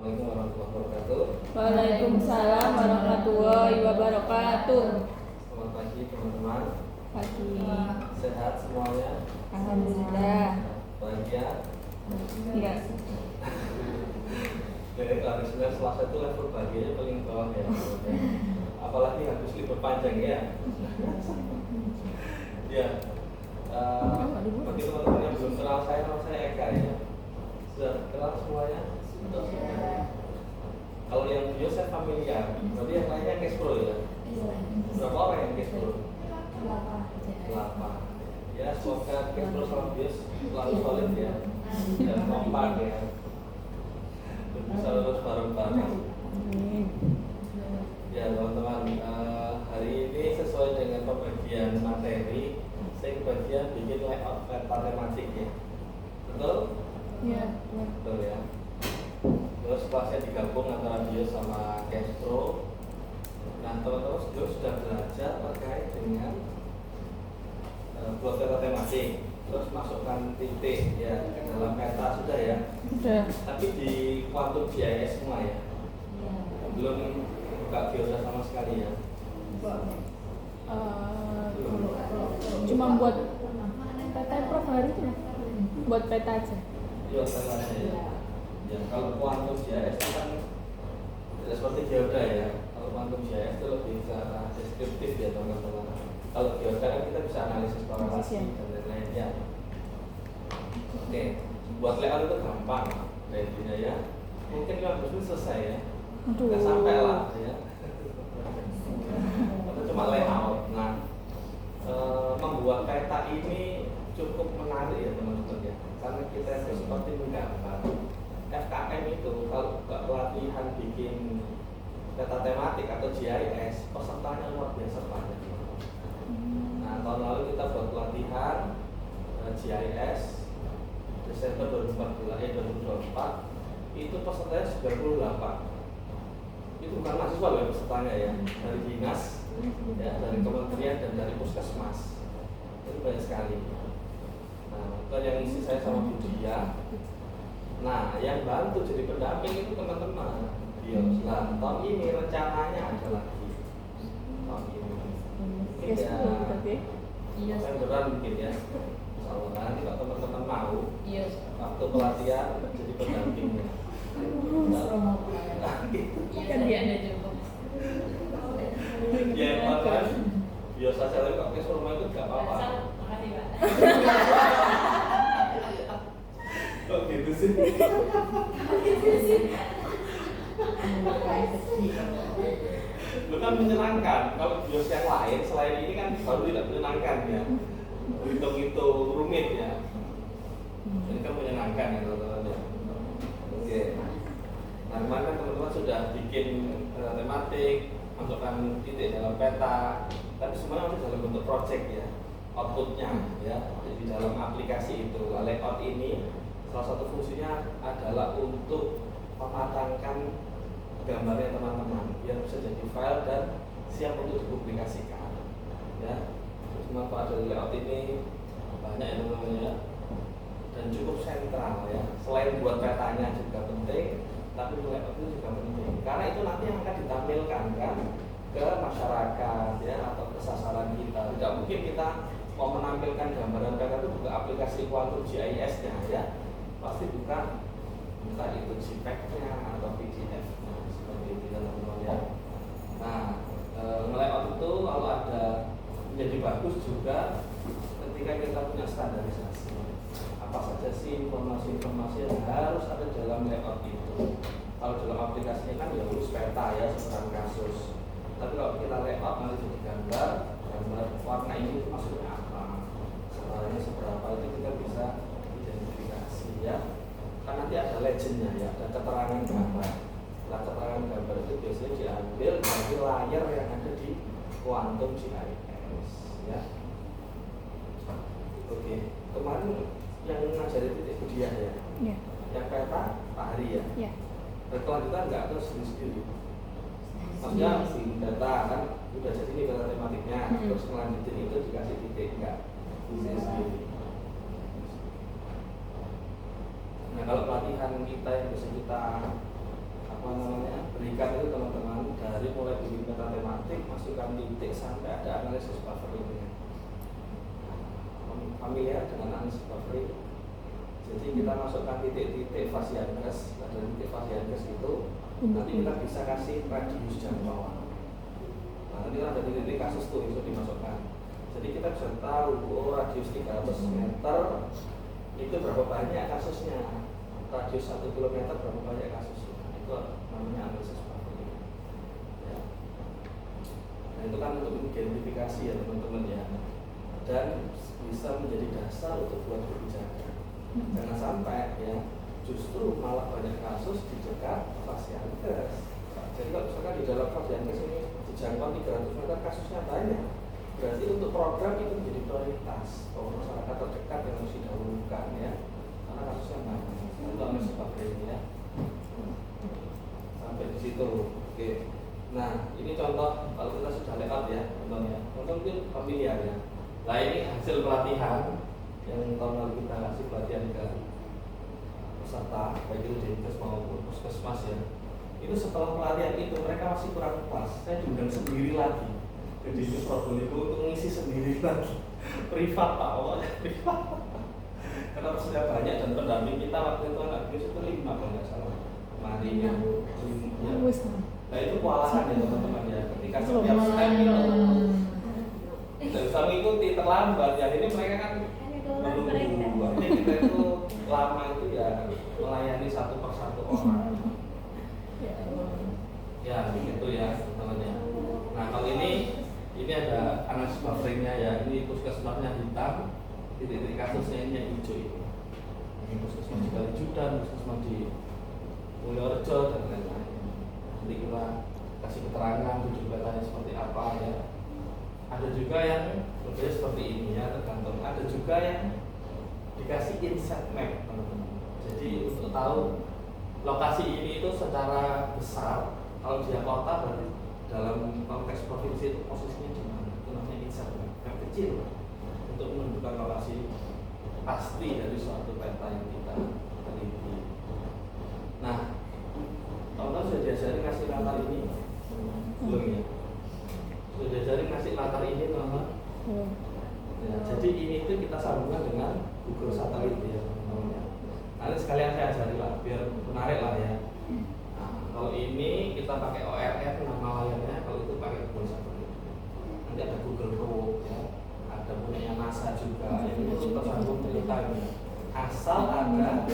Assalamualaikum warahmatullahi wabarakatuh. Waalaikumsalam warahmatullahi wabarakatuh. Selamat pagi teman-teman. Pagi. Sehat semuanya? Alhamdulillah. Bahagia? Enggak. Jadi hari Senin Selasa itu level bahagianya paling bawah ya. Apalagi habis libur panjang ya. Ya. Bagi teman-teman yang belum kenal saya, nama saya Eka ya. Sudah kenal semuanya? Kalau yang bio saya familiar, berarti yang lainnya Cashpro ya? Berapa orang yang Cashpro? 8. Ya, semoga Cashpro sama bio selalu solid ya, dan kompak ya, dan bisa lulus bareng-bareng. Ya teman-teman, hari ini sesuai dengan pembagian materi, saya kebagian bikin layout peta tematik ya. Betul? Iya. Betul ya. Terus kelasnya digabung antara bio sama Cashpro. Nah teman-teman sudah belajar terkait dengan buat peta tematik, terus masukkan titik ya ke dalam peta sudah ya. Sudah. Tapi di Quantum GIS semua ya. Belum buka biasa sama sekali ya. Cuma buat peta per hari itu ya? Buat peta aja. Iya petanya ya. Ya kalau Quantum GIS itu kan tidak seperti geoda ya. Kalau Quantum GIS itu lebih ke arah deskriptif ya teman-teman. Kalau geoda kan kita bisa analisis korelasi dan lain-lain ya. Oke, buat layout itu gampang intinya ya. Mungkin 15 menit selesai ya. Nggak sampai lah ya. Itu cuma layout. Nah, membuat peta ini cukup menarik ya teman-teman ya. Karena kita itu seperti menggambar. FKM itu kalau nggak pelatihan bikin peta tematik atau GIS, pesertanya luar biasa banyak. Nah, tahun lalu kita buat pelatihan GIS Desember 2024, itu pesertanya 98. Itu bukan mahasiswa loh pesertanya ya, dari dinas, ya, dari kementerian dan dari puskesmas. Itu banyak sekali. Nah, itu yang isi saya sama Bu Dia. Nah, yang bantu jadi pendamping itu teman-teman. Nah, tahun ini rencananya ada lagi. Tahun ini. Mungkin ya, Novemberan mungkin ya. Kalau nanti kalau teman-teman mau, waktu pelatihan jadi pendampingnya. Kan dia ada juga. Ya, kan biasa saja kalau ke rumah itu nggak apa-apa. Makasih Pak. Kok gitu sih? Bukan menyenangkan. Kalau bios yang lain selain ini kan baru tidak menyenangkan ya. Hitung-hitung rumit ya. Ini kan menyenangkan ya teman-teman ya. Oke. Nah kemarin kan teman-teman sudah bikin tematik, masukkan titik dalam peta, tapi semuanya masih dalam bentuk project ya, outputnya ya. Jadi dalam aplikasi itu layout ini salah satu fungsinya adalah untuk mematangkan gambarnya teman-teman biar bisa jadi file dan siap untuk dipublikasikan ya. Terus manfaat dari layout ini banyak ya teman-teman ya, dan cukup sentral ya. Selain buat petanya juga penting, tapi layout itu juga penting karena itu nanti yang akan ditampilkan kan ke masyarakat ya, atau ke sasaran kita. Tidak mungkin kita mau menampilkan gambaran peta itu buka aplikasi Quantum GIS-nya ya, pasti buka entah itu JPEG-nya atau PDF seperti itu teman-teman ya. Nah, layout itu kalau ada menjadi bagus juga ketika kita punya standarisasi. Apa saja sih informasi-informasi yang harus ada dalam layout itu. Kalau dalam aplikasinya kan ya urus peta ya, sekarang kasus. Tapi kalau kita layout nanti jadi gambar warna ini maksudnya apa, skalanya seberapa, itu kita bisa identifikasi ya. Kan nanti ada legendnya ya, ada keterangan gambar. Nah, keterangan gambar itu biasanya diambil dari layar yang ada di Quantum GIS ya. Oke, kemarin yang ngajari titik Budiah ya, yang peta Pak Hari ya. Berkelanjutan nggak atau sendiri-sendiri? Maksudnya data kan udah jadi ini data tematiknya, terus melanjutin itu dikasih titik nggak sendiri-sendiri. Nah kalau pelatihan kita yang bisa kita ketik, masukkan titik sampai ada analisis buffering. Familiar dengan analisis buffering? Jadi kita masukkan titik-titik Fasiankes, pada titik Fasiankes itu nanti kita bisa kasih radius jangkauan. Nah, nanti ada titik-titik kasus tuh itu dimasukkan. Jadi kita bisa tahu radius 300 meter itu berapa banyak kasusnya, radius 1 kilometer berapa banyak kasusnya. Itu namanya analisis buffering. Ya. Nah, itu kan untuk mengidentifikasi ya teman-teman ya, dan bisa menjadi dasar untuk buat kebijakan. Jangan sampai ya justru malah banyak kasus dicegat Fasiankes. Jadi kalau misalkan di dalam Fasiankes ini dijangkau 300 meter kasusnya banyak, berarti untuk program itu menjadi prioritas bahwa masyarakat terdekat yang harus didahulukan ya, karena kasusnya banyak. Itu harus dipakai ya. Sampai di situ. Oke. Nah ini contoh kalau kita sudah layout ya, contohnya. Contoh mungkin familiar ya. Nah ini hasil pelatihan yang tahun lalu kita kasih pelatihan ke peserta baik itu Dinkes maupun Puskesmas ya. Itu setelah pelatihan itu mereka masih kurang pas. Saya diundang sendiri lagi ke Dinkes Probolinggo untuk mengisi sendiri lagi. Privat Pak, awalnya privat. Karena peserta banyak dan pendamping kita waktu itu anak itu 5 kalau nggak salah. Kemarin ya. Nah itu kewalahan ya teman-teman ya. Ketika setiap step itu tidak bisa mengikuti terlambat ya. Ini mereka kan menunggu. Ini kita itu lama itu ya melayani satu persatu orang. Ya begitu ya teman-teman. Nah kalau ini ada analisis bufferingnya ya. Ini puskesmasnya hitam, titik-titik kasusnya ini yang hijau itu. Ini puskesmas di Kalijudan, puskesmas di Mulyorejo dan lain-lain. Nanti kita kasih keterangan tujuh petanya seperti apa ya. Ada juga yang berbeda seperti ini ya, tergantung. Ada juga yang dikasih inset map teman-teman. Jadi untuk tahu lokasi ini itu secara besar, kalau dia kota berarti dalam konteks provinsi itu posisinya di mana? Itu namanya inset map, yang kecil untuk menentukan lokasi pasti dari suatu peta yang kita teliti. Nah, teman-teman sudah diajari ngasih latar ini? Belum ya? Sudah diajari ngasih latar ini teman-teman? Ya, jadi ini itu kita sambungkan dengan Google Satelit ya teman-teman. Nanti sekalian saya ajari lah, biar menarik lah ya. Nah, kalau ini kita pakai ORF nama layarnya, kalau itu pakai Google Satelit. Nanti ada Google Earth ya, ada punya NASA juga. Yang itu tersambung kita ini. Asal ada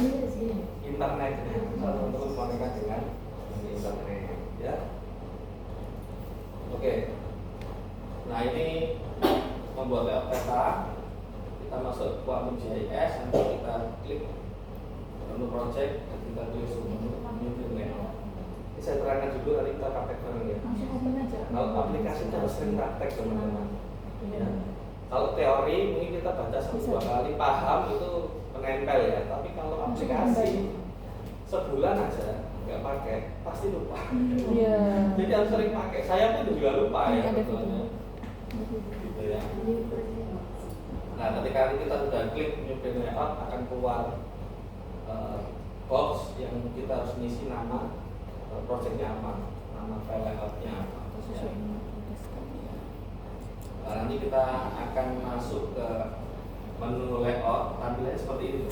internetnya, asal teman-teman koneksikan dengan internet ya. Oke. Nah ini membuat layout peta, kita masuk ke Quantum GIS, nanti kita klik menu project dan kita klik menu layout. Ini saya terangkan dulu, nanti kita praktek bareng ya. Kalau aplikasi itu harus sering praktek teman-teman. Ya. Kalau teori mungkin kita baca 1-2 kali paham itu menempel ya, tapi kalau aplikasi sebulan aja nggak pakai pasti lupa. Jadi harus sering pakai. Saya pun juga lupa ya. Gitu ya. Nah ketika kita sudah klik new layout akan keluar box yang kita harus ngisi nama projectnya apa, nama file layoutnya apa. Ya. Nah, nanti kita akan masuk ke menu layout, tampilannya seperti ini.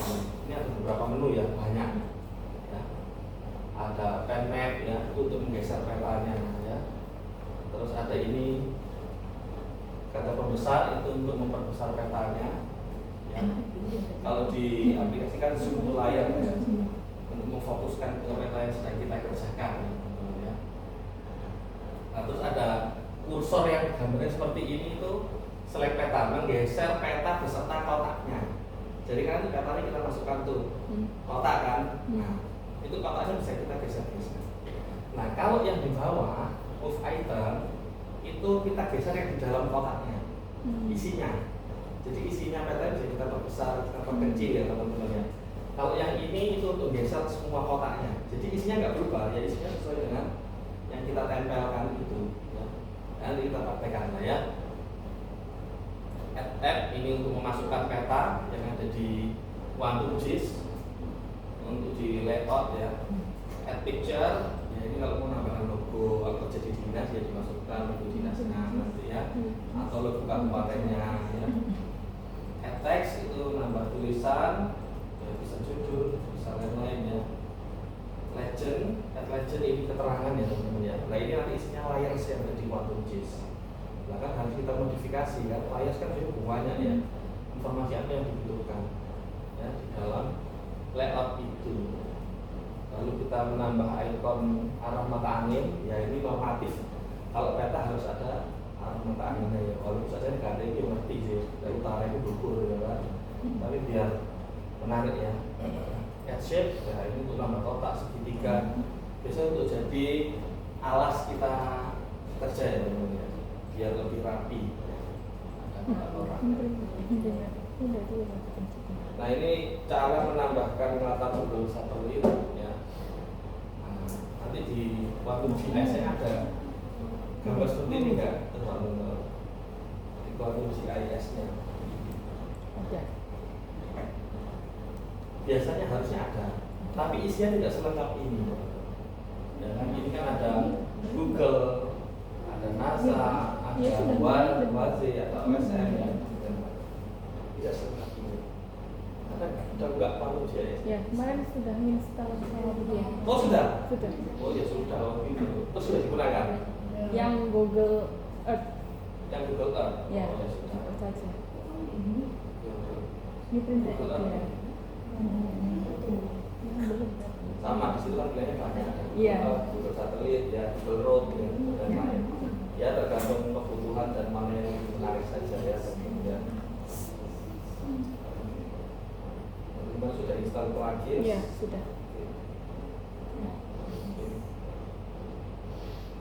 Ini ada beberapa menu ya, banyak. Ya. Ada pen map ya untuk menggeser petanya ya. Terus ada ini kata pembesar itu untuk memperbesar petanya ya. Kalau diaplikasikan zoom layar ya, untuk memfokuskan ke peta yang sedang kita kerjakan ya. Nah, terus ada kursor yang gambarnya seperti ini itu select peta, menggeser peta beserta kotaknya. Jadi kan petanya kita masukkan tuh kotak kan. Nah, itu kotaknya bisa kita geser-geser. Nah, kalau yang di bawah move item itu kita geser yang di dalam kotaknya, isinya. Jadi isinya peta bisa kita perbesar, kita perkecil ya teman-teman ya. Kalau yang ini itu untuk geser semua kotaknya. Jadi isinya nggak berubah, ya isinya sesuai dengan yang kita tempelkan itu. Ya. Nanti kita praktekkan ya. Add ini untuk memasukkan peta yang ada di Quantum GIS untuk di layout ya. Add picture, ya ini kalau mau nambahkan logo logo kalau kerja di dinas ya dimasukkan logo dinasnya nanti ya, atau logo kabupatennya ya. Add text itu nambah tulisan, ya bisa judul, bisa lain-lain ya. Legend, add legend ini keterangan ya teman-teman ya. Nah ini nanti isinya layers yang ada di Quantum.js. Nah kan harus kita modifikasi kan, layers kan itu banyak ya. Informasi apa yang dibutuhkan ya di dalam layout itu. Lalu kita menambah ikon arah mata angin, ya ini normatif. Kalau peta harus ada arah mata anginnya ya. Kalau saja nggak ada itu ngerti sih, dari utara itu gugur ya kan. Tapi biar menarik ya. Add shape, ya ini untuk nambah kotak segitiga. Biasanya untuk jadi alas kita kerja ya teman-teman ya, biar lebih rapi. Nah ini cara menambahkan latar belakang satelit ya. Nah, nanti di Quantum.js ada gambar seperti ini nggak teman-teman? Di Quantum.js-nya Ada. biasanya harusnya ada, tapi isinya tidak selengkap ini. Ya kan ini kan ada Google, ada NASA, ada WAZE atau OSM ya. Tidak selengkap ini. Ada nggak Quantum.js? Ya, kemarin sudah install sama dia. Oh sudah? Sudah. Oh ya sudah, oh gitu. Terus sudah digunakan? Yang Google Earth. Yang Google Earth? Ya, Oh ya sudah. itu saja. Google Ini printer Google ya. Earth. Belum. Sama di situ kan pilihannya banyak. Iya. Google satelit, ya Google Road ya, dan lain. Ya tergantung kebutuhan dan mana yang menarik saja ya teman-teman. Teman sudah install terakhir? Iya, sudah.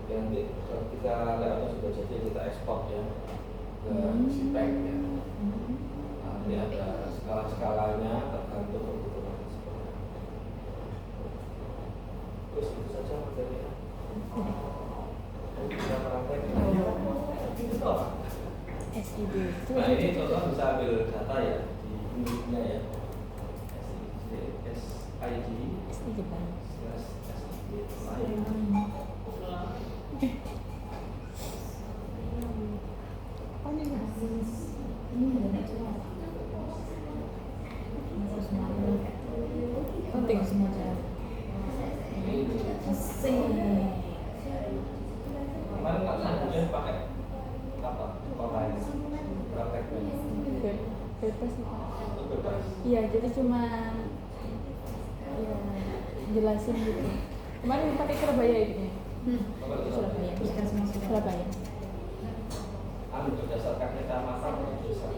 Ya, nanti kalau kita layoutnya sudah jadi kita ekspor ya ke CPEG ya. Nah, ini ada skala-skalanya tergantung kebutuhan. Terus itu saja materinya. Kita praktek. SID. Nah ini contoh bisa ambil data ya di unitnya ya. SID SID banyak. Apa nih Mas? Penting semuanya. Kemarin nggak sanggup pakai apa? Online prakteknya. Bebas sih. Itu bebas. Iya, jadi cuma ya jelasin gitu. Kemarin pakai Surabaya ini. Surabaya. Surabaya. Anu berdasarkan kecamatan atau desa.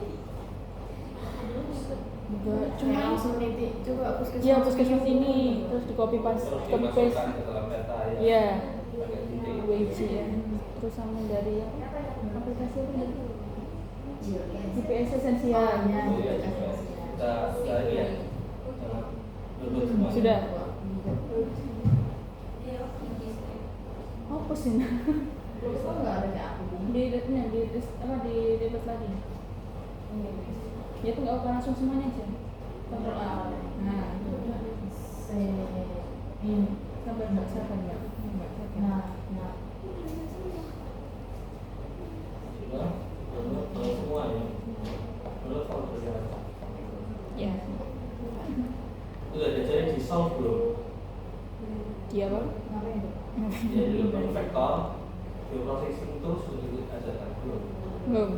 Enggak, cuma langsung titik coba puskesmas. Iya, puskesmas ini terus di copy paste, Terus copy paste. dimasukkan ke dalam peta ya. Iya. Pakai titik. WG ya. Terus sama dari aplikasi apa ya? GPS esensial. Oh iya juga. Sudah ini ya. Download semua. Sudah. Oh, pusing. Kok nggak ada kayak aku? Di reset lagi. Ya itu nggak apa langsung semuanya aja. Kontrol A. Nah, sabar mbak, sabar mbak. Nah. Sudah. Download semua ya. Download folder ya. Ya. Sudah jadi di solve belum? Iya bang. Ya di dalam vektor bioprocessing itu sudah diajarkan belum? Belum.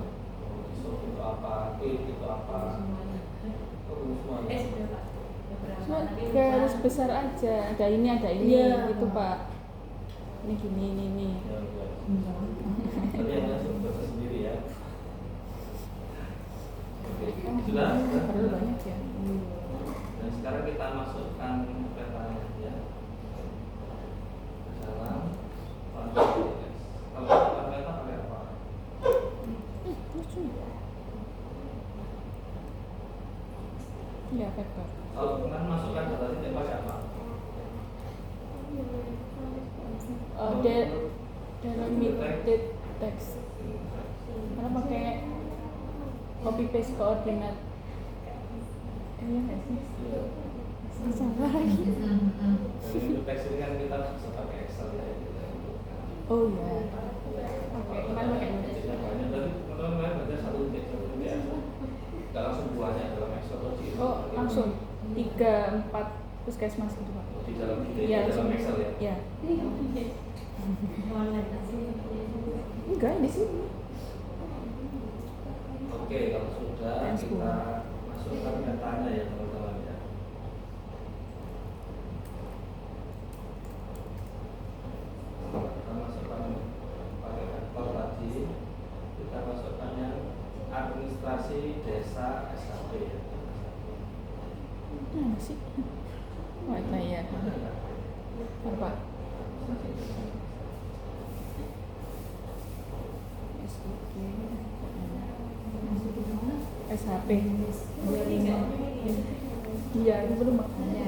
Di solve itu apa? Click itu apa? Itu belum semuanya. Sudah Pak. Cuma garis besar aja. Ada ini, Iya. gitu pak. Ini gini, ini. Ya, ya. Tapi yang langsung baca sendiri ya. Oke, sudah. Padahal banyak ya. Dan sekarang kita masukkan petanya ya. Dalam kalau kita peta pakai apa? Lucu. Ya, vektor. Kalau kalian masukkan data titik pakai apa? Delimited text. Karena pakai copy paste koordinat. Iya nggak sih? Salah lagi. Dari teks ini kan kita bisa pakai Excel ya. Oh iya. Oke, kemarin pakai dua. Titiknya banyak, tapi teman-teman baca satu titik aja. Nggak langsung banyak dalam Excel logi. Oh, langsung 3-4 puskesmas gitu Pak. Di dalam Iya, dalam langsung. Excel ya. Iya. Enggak, di sini. Oke, kalau sudah kita masukkan datanya ya teman-teman ya. Kita masukkan pakai vektor tadi. Kita masukkan yang administrasi desa SHP ya. Mana sih? Oh, itu ya. Apa? SHP. Iya, itu belum makanya.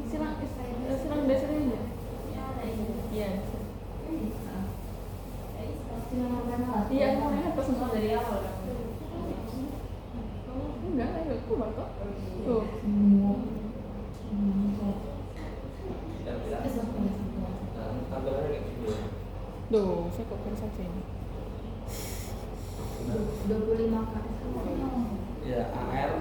Silang dasarnya aja. Iya. Iya, aku mau pas semua dari awal. Enggak, ayo keluar kok. Tuh. Tidak tidak. Nah, tampilannya kayak gitu ya. Duh, saya kok baru saja ini. 25 kak. Ya, AR.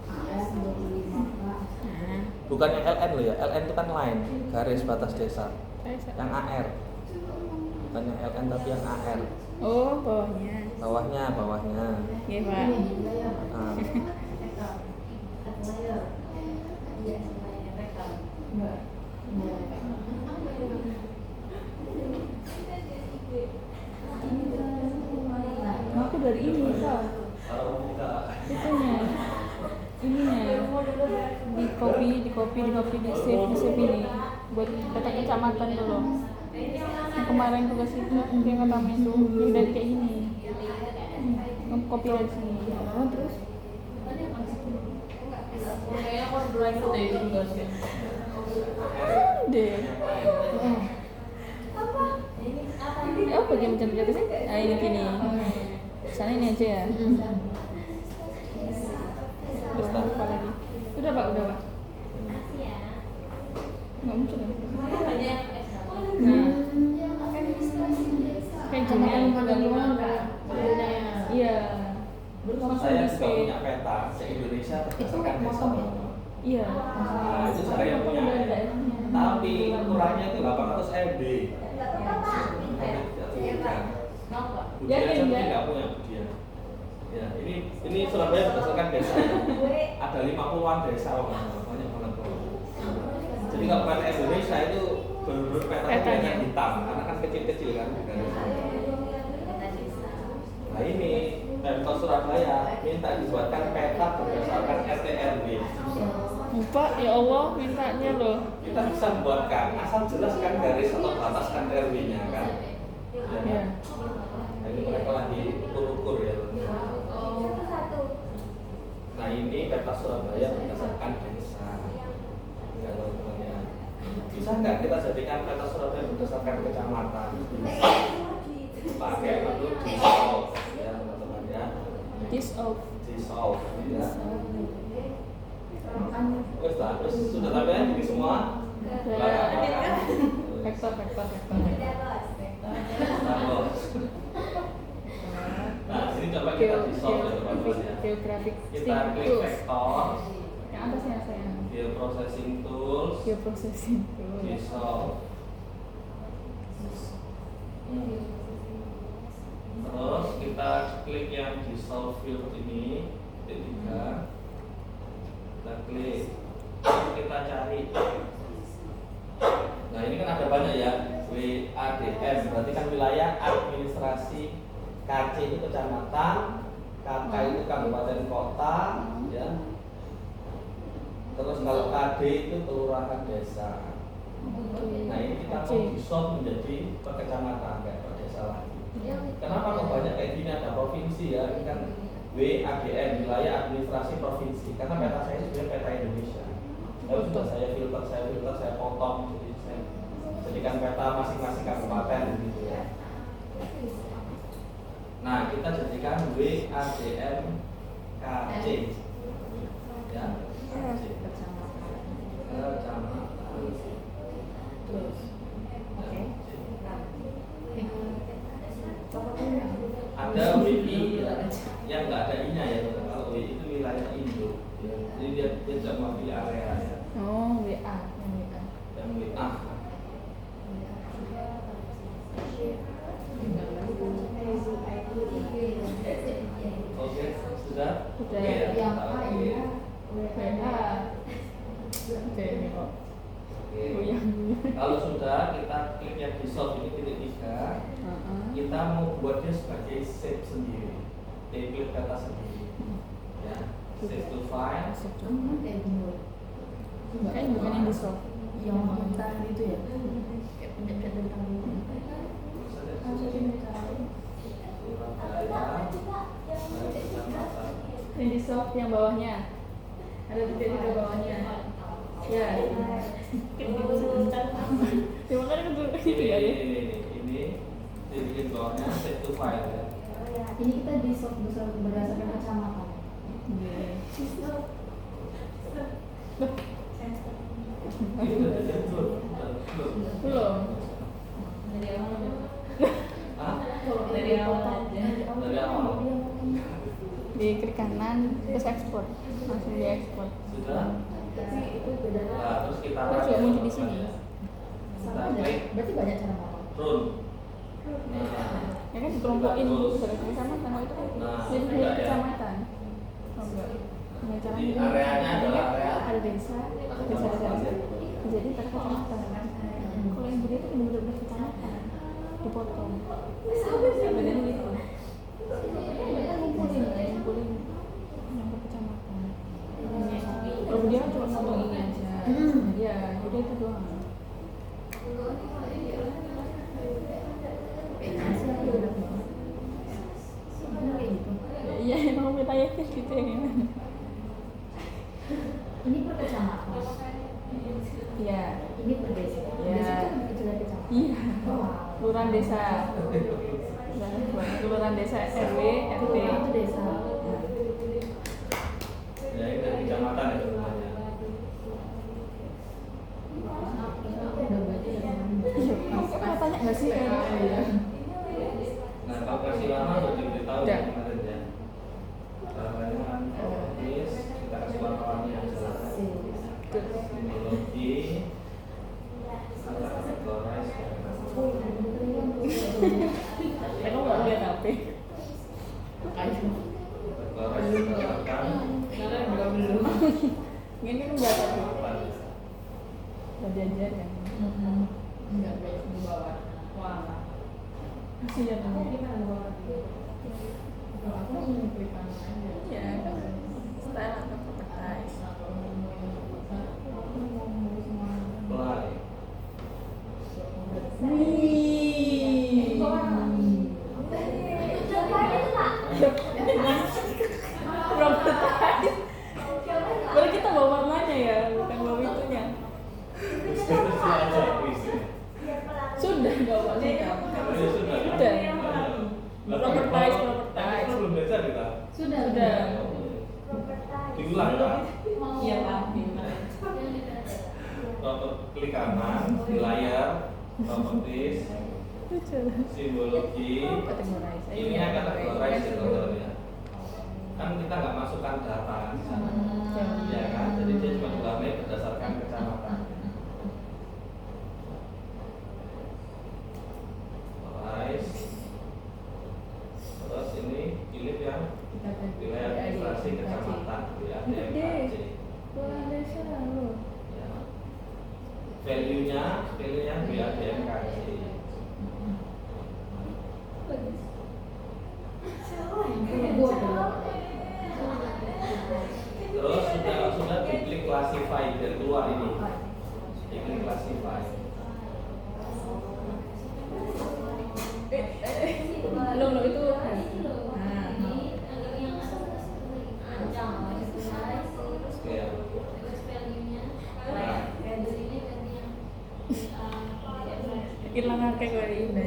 AS 25 kak. Nah, Bukan yang LN loh ya. LN itu kan line, garis batas desa. Yang AR. Bukan yang LN tapi yang AR. oh, bawahnya. Bawahnya. Iya, Pak. Nah, Aku dari ini, Pak. kalau buka Itunya. Ininya. Di copy, di save ini. Buat kata kecamatan dulu. Yang kemarin tugas itu, yang pertama itu, yang dari kayak gini. Copy dari sini. Oh, terus? Kayaknya aku harus dua ikut deh tugasnya. Deh. Oh, bagian macam-macam sih? Ah, ini gini. Sana ini aja ya. Terus apa lagi? Udah Pak. Nggak muncul ya? Nah, kayak gini iya. Langsung saya di juga save. punya peta se-Indonesia berdasarkan desa. Iya. Nah, itu saya yang punya. Tapi ukurannya itu 800 MB. Ya, Budian kan, saya ya. nggak punya Budian. Ya, ini Surabaya berdasarkan desa. Ada 50-an desa banyak banget. Jadi kalau peta Indonesia itu benar-benar petanya hitam karena kan kecil-kecil kan. Nah ini Pemkot Surabaya minta dibuatkan peta berdasarkan RT RW. Pak, ya Allah, mintanya loh. Kita bisa membuatkan asal jelaskan garis atau bataskan RW-nya kan. Ya. Nah, ini mereka lagi ukur-ukur ya. Nah ini peta Surabaya berdasarkan desa. Ya teman-teman. Bisa nggak kita jadikan peta Surabaya berdasarkan kecamatan? Pakai menu dissolve ya teman-teman ya. Dissolve. Ya. Terus sudah tampilan jadi semua. Vektor. Nah, ini coba kita dissolve ya teman-teman ya. Geographic Kita klik tools. vektor, Yang atasnya sayang. bioprocessing tools, Geoprocessing tools. dissolve. Terus kita klik yang dissolve field ini, titik 3. Kita klik, lalu kita cari. Nah ini kan ada banyak ya, WADM, berarti kan wilayah administrasi. KC itu kecamatan, KK itu kabupaten kota, ya. Terus kalau KD itu kelurahan desa. Nah ini kita mau dissolve menjadi per kecamatan, kayak per desa lagi. Kenapa kok banyak kayak gini, ada provinsi ya, ini kan WADM, wilayah administrasi provinsi. Karena peta saya sebenarnya peta Indonesia. Lalu sudah saya filter, saya potong, jadi saya jadikan peta masing-masing kabupaten gitu ya. Nah kita jadikan WADM KC, ya. KC. Kecamatan. kalau sudah kita klik yang di soft ini titik 3, kita mau buat dia sebagai shape sendiri, template data sendiri, ya. Save to file. Kayak bukan yang di soft. Yang mentah gitu ya? Kayak pendekat tentang Yang di soft yang bawahnya. Ada titik-titik bawahnya. Ya. Terima kasih untuk itu ya. Ini titik bawahnya save to file ya. ini kita di soft berdasarkan kacamata. Itu dia belum. Belum. Dari awal. Hah? Dari awal aja. Dari awal. Di klik kanan terus ekspor. Langsung di ekspor. Sudah. Tapi itu beda. Nah, terus kita Terus juga muncul di sini. Kita Sama klik berarti banyak cara potong. run. Nah, Ya kan dikelompokin dari kecamatan. Oh itu kan Nah, jadi enggak dari ya. kecamatan. Oh enggak. Dengan cara Di ini areanya adalah area ada desa, desa. Jadi per kecamatan. Kalau yang beda itu benar-benar kecamatan. Dipotong. Bedanya gitu. Mereka ngumpulin yang per kecamatan. Kalau dia cuma ngomong ini aja. Ya, udah itu doang. Iya, emang wilayahnya gitu ya gimana? Ini per kecamatan. Iya, Ini per desa. Ya. Desa kan lebih kecil dari kecamatan. iya. Oh. Kelurahan desa. Kelurahan desa RW, RT. Kelurahan itu desa. ya ini dari kecamatan itu namanya. Iya, kamu pernah tanya nggak sih? Nah, kalau kasih lama udah diberitahu Udah. ya kemarin ya. Caranya kan otomatis kita kasih warna-warni yang jelas. Simbologi, kita kategorize ya. Kamu nggak lihat HP? Kategorize berdasarkan Ini kan nggak tahu. Udah diajar ya. Enggak guys, di bawah. Wah. Iya namanya. Gimana di bawah? Kalau aku ingin klik kanan aja. Iya kan. Style atau properties. play. Wih. Properties. Baru kita bawa warnanya ya, bukan bawa itunya. Sudah nggak bawa kita. Sudah. Properties. Belum belajar kita. Sudah. Diulang kan? Iya Pak. Klik kanan di layar, properties, simbologi. Kategorize. Ini akan kategorize ya teman-teman ya. Kan kita nggak masukkan data kan di sana, ya kan? Jadi dia cuma diwarnai berdasarkan kecamatan. Kategorize. Terus ini pilih yang wilayah administrasi kecamatan, wilayah DMKC. Kelurahan desa lo. Ya. Value-nya pilih yang wilayah DMKC. Terus sudah diklik classify biar keluar ini. Diklik classify. Lo itu. Ya. Nah, Hilang kayak gue ini.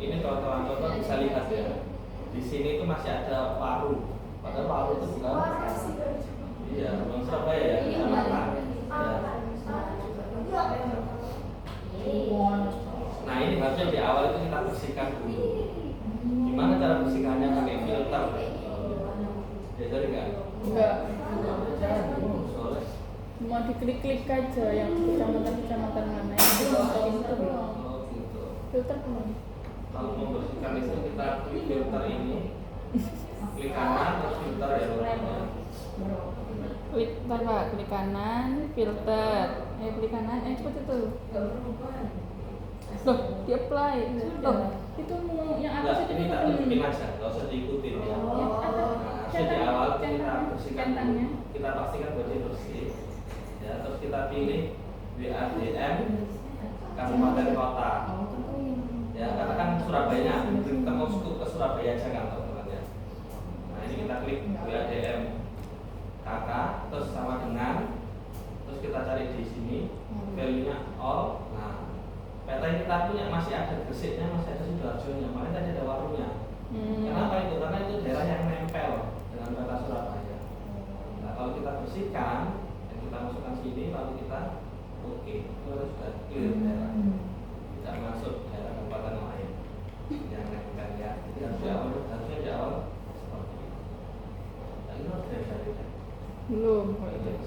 ini kawan-kawan bisa lihat ya. Di sini itu masih ada Waru. Padahal Waru itu bukan. Iya, Bang Surabaya ya, kecamatan. Ya. Nah ini harusnya di awal itu kita bersihkan dulu. Gimana cara bersihkannya pakai filter? Diajari nggak? Enggak. Soalnya. Cuma diklik-klik aja yang kecamatan-kecamatan mana yang dipotong itu. Oh gitu. Filter belum. Kalau membersihkan itu kita klik filter ini, klik kanan terus filter ya. Klik apa? Klik kanan, filter. Ayo klik kanan, cepet itu. Nggak berubah. Loh, di apply. Loh, itu mau yang atas Enggak, itu ini tak tunjukin aja, nggak usah diikutin ya. Ya, apa? Nah, harusnya di awal kita Centang- bersihkan centangnya. dulu. Kita pastikan bahwa dia bersih. Ya, terus kita pilih WADM kabupaten kota. Ya, karena kan Surabaya, kita mau ke Surabaya aja kan teman-teman ya. Nah, ini kita klik WADM KK, terus sama dengan, terus kita cari di sini value-nya all. Nah, peta yang kita punya masih ada Gresiknya, masih ada Sidoarjonya, makanya tadi ada warungnya. Kenapa itu? Karena itu daerah yang nempel dengan peta Surabaya. Nah, kalau kita bersihkan dan kita masukkan sini, lalu kita oke, itu sudah clear daerah, tidak masuk daerah kabupaten lain yang nempel ya. Jadi harusnya di awal seperti itu. Nah, ini harus dari Belum. terus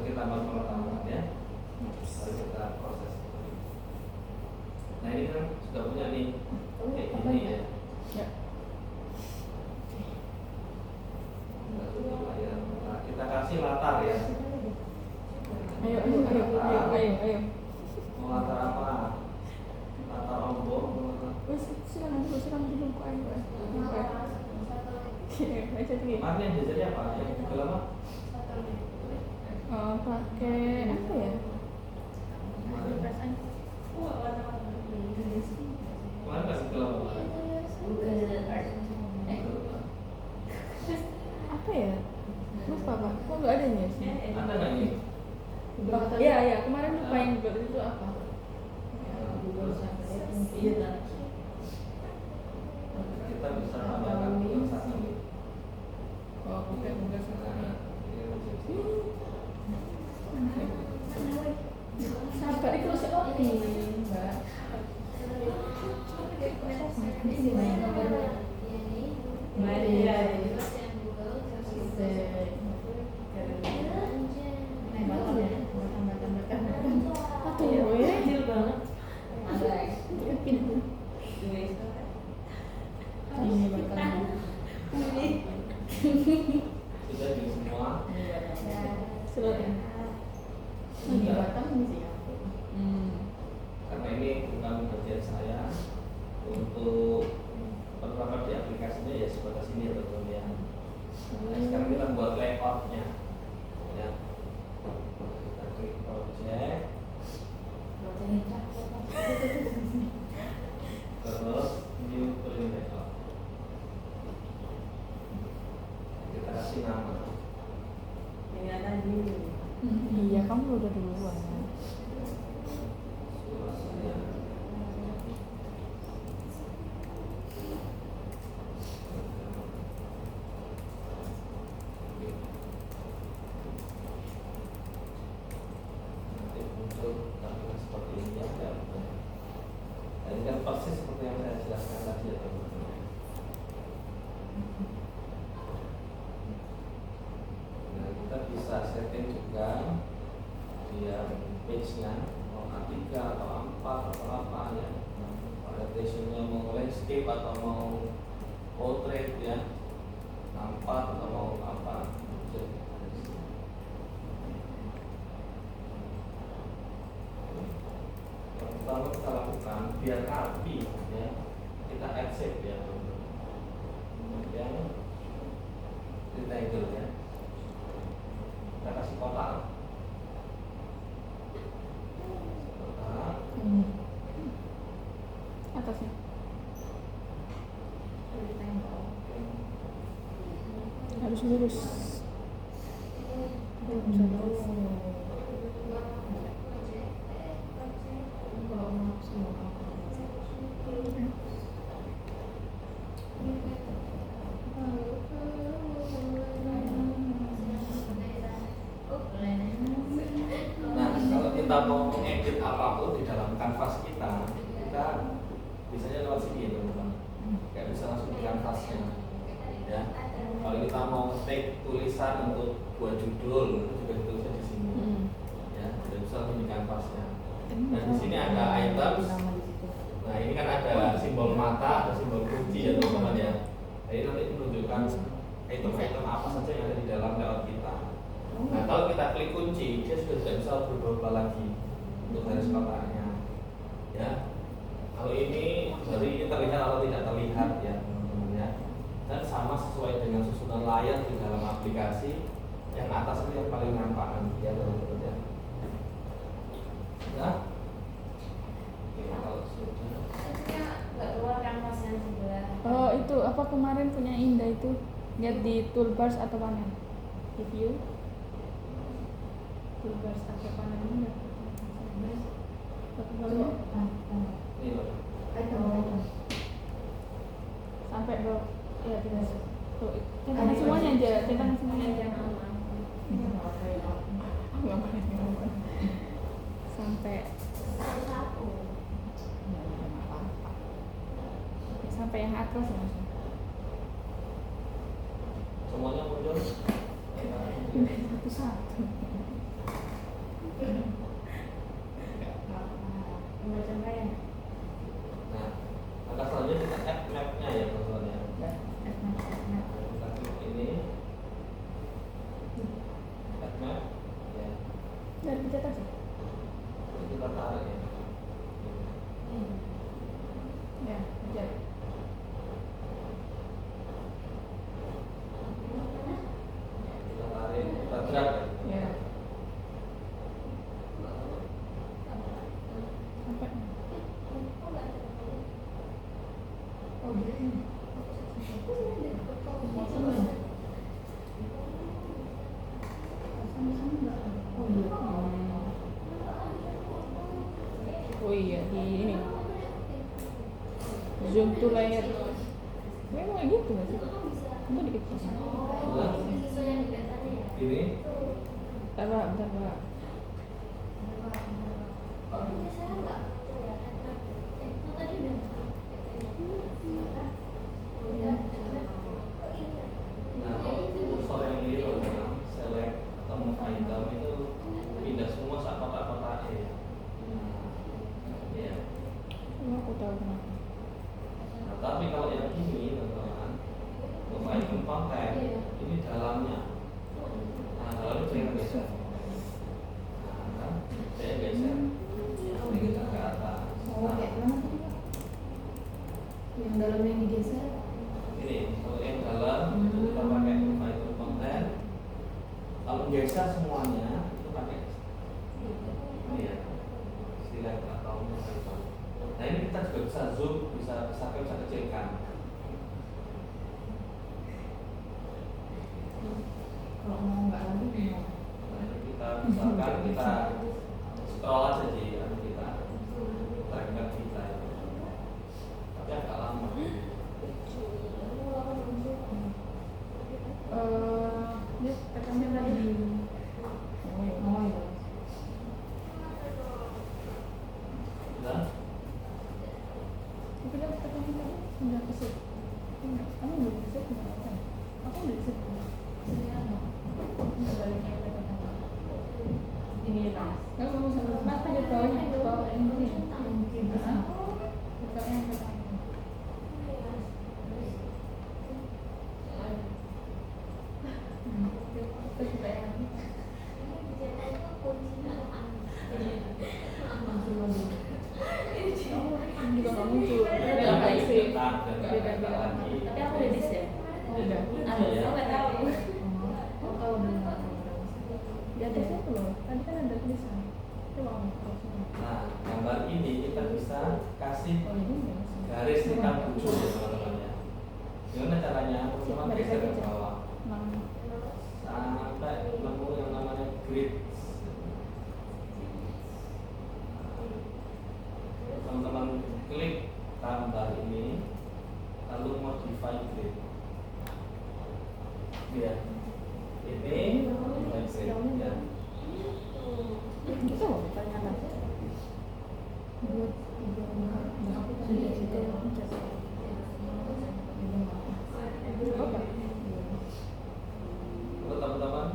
kita tambah pengetahuan ya, lalu kita proses. Nah, ini kan sudah punya nih kayak gini ya. Ya. Nah, kita kasih latar ya. Ayo. Mau latar apa? Latar ombong. Wes, silakan dulu kok ayo. Ayo satu lagi. Kemarin yang jadi apa? Yang Google apa? Pakai apa ya? Kemarin Perasaan. nggak Google apa? Apa ya? Lupa Pak. Kok nggak ada nih? Ada nggak ini? Iya. Kemarin lupa yang Google itu apa? Kita bisa tambahkan Google satu. Oh, pakai Google Nah, Safari. ini Sabar itu masih oke, Mbak. Aduh, ya. Ini bakal sudah di semua. seluruh. Karena ini bukan bagian saya untuk penerapan di aplikasinya ya sebatas ini ya teman-teman ya. Nah, sekarang kita buat layoutnya ya. Kita klik project, terus new print layout. Kita kasih nama. Iya, kamu udah duluan. Surabaya. Nanti muncul tampilan seperti ini ya. Nah, ini kan persis seperti yang saya jelaskan tadi ya teman-teman. Nah, kita bisa setting juga dia page-nya mau A3 atau A4 atau apa ya. Orientation-nya mau landscape atau mau portrait ya. A4 atau mau apa. Pertama kita lakukan biar rapi ya. Kita accept ya. Kemudian rectangle ya. Kita kasih kotak. Kotak. Atasnya. Harus lurus. Nah, kalau kita mau mengedit apapun di dalam kanvas kita biasanya lewat sini ya teman-teman. Kayak bisa langsung di kanvasnya. Ya. Kalau kita mau take tulisan untuk buat judul, itu juga ditulisnya di sini. Ya, sudah bisa langsung di kanvasnya. Dan di sini ada items. Nah, ini kan ada simbol mata, ada simbol kunci ya teman-teman ya. Jadi nanti menunjukkan item-item apa saja yang ada di dalam layout kita. Nah, kalau kita klik kunci, dia sudah tidak bisa berubah lagi untuk garis kotaknya. Ya, kalau ini dari ini terlihat atau tidak terlihat ya teman-teman ya. Dan sama sesuai dengan susunan layar di dalam aplikasi, yang atas itu yang paling nampak nanti ya teman-teman ya. Ya. Oke, kalau sudah. Nggak keluar kanvas yang sebelah. Oh itu apa kemarin punya Indah itu lihat di toolbars atau panel review toolbars atau panel ini nggak Ini loh. sampai ke ya tidak tuh centang semuanya aja centang semuanya aja nggak boleh sampai sampai yang atas ya langsung Semuanya muncul. satu-satu Macam kayak Nah, langkah selanjutnya kita add map-nya ya teman-teman ya. Kita klik ini, add map, ya. dari pencet aja Ini kita tarik ya. ya pencet Kita tarik, kita drag ya. ya sampai oh gitu oh iya di ini zoom to layer memang kayak gitu nggak sih itu dikecilin Nah, ini bentar Pak. nah kursor yang ini loh, select atau move item itu pindah semua saat kotak-kotak ya. Ya. Oh, aku tahu kenapa. Nah, tapi kalau yang ini teman-teman, move item konten ini dalamnya. Nah, dalamnya jangan geser. Nah, kan saya geser. Ini kita ke atas. oh kayak mana tadi Pak? Yang dalam yang digeser. Ini kalau yang dalam itu kita pakai move item konten. Kalau geser semuanya itu pakai ini ya, select atau move item. Nah ini kita juga bisa zoom, bisa besarkan, bisa kecilkan. Kalau mau nggak lagi mau. Nah ini kita besarkan, kita scroll aja di anu kita, trackpad kita itu. Tapi agak lama. Dia tekannya tadi di Oh ya. Sudah? tapi dia tekannya tadi nggak kesip enggak kamu belum kesip nggak apa aku udah kesip nggak baliknya Ini ya. nggak kamu sama kenapa dia bawahnya bawah ini bukanya yang pertama terus juga yang ini juga nggak muncul Kita nggak sih cetak dan beda-beda lagi. Tapi aku udah dis ya. udah Aku nggak tahu. oh tahu benar di atasnya tuh loh tadi kan ada tulisan coba kamu tahu semua Nah, gambar ini kita bisa kasih oh ini nggak sih garis hitam tujuh ya teman-teman ya. Gimana caranya? Teman-teman Balik geser lagi ke aja. bawah sampai nemu yang namanya grid. Teman-teman klik tambah ini, lalu modify grid. Ya, ini modify grid ya. itu loh ternyata buat apa Untuk teman-teman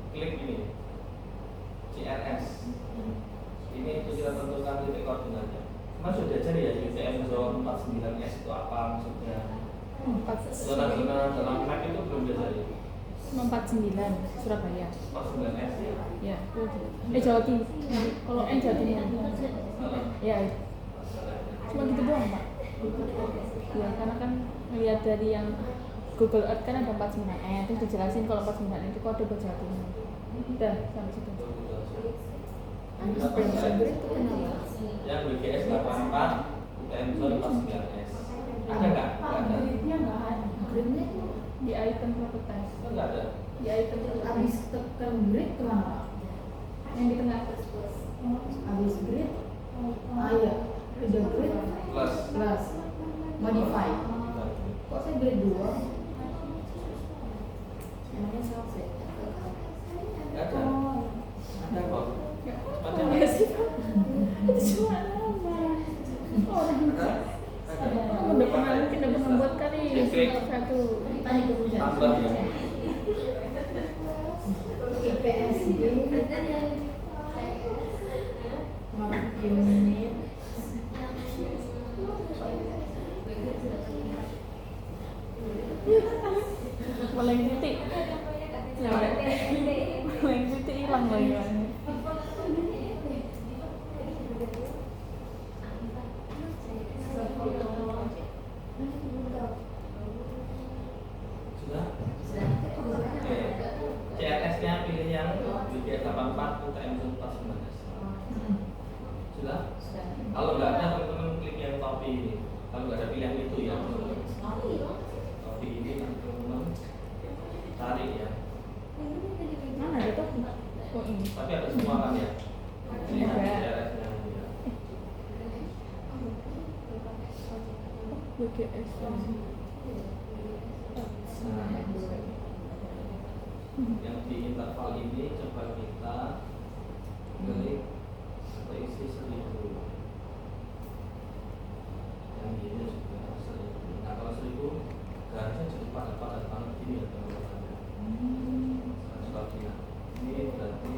klik ini CRS. Ini itu kita tentukan titik koordinatnya. Mas sudah diajari ya UTM zone 49S itu apa maksudnya? empat Zona-zona dalam map itu belum diajari. 49 Surabaya. Pas 9S Ya. Jawa Timur. Kalau N Jawa Timur. Ya. Cuma gitu doang, Pak. Ya, karena kan lihat dari yang Google Earth kan ada 49N, terus dijelasin kalau 49N itu kode buat Jawa Timur. Udah, sampai situ. Habis break itu kenapa? yang BGS 84 UTM 49S ada nggak? Nggak ada. Gridnya nggak ada. Gridnya itu Di item properties. Oh, nggak ada. Di item habis tekan grid kemana? yang di tengah. Habis grid, iya, udah grid, Plus. plus, modify. Kok saya grade 2? Emangnya subset? Nggak ada. Ada kok. Macam Iya sih, Pak. Itu cuma nama. Orang udah pernah mungkin udah pernah buat kali satu. Tanya ke Bunda. tambah ya. IPS unit Meleng titik. Meleng titik hilang lagi. Sudah? Oke. CRS-nya pilih yang BGS 84 UTM 49S. Sudah? Kalau nggak ada teman-teman klik yang topi ini. Kalau nggak ada pilihan itu ya. Topi ini teman-teman cari ya. Mana ada tuh? Oh ini. Tapi ada semua kan ya. Ini Ada. CRS-nya. Ya. BGS. Nah, yang di interval ini coba kita klik atau isi 1000. Yang ini juga 1000. Nah kalau 1000 garisnya jadi padat-padat banget gini ya teman-teman. Sebabnya ini berarti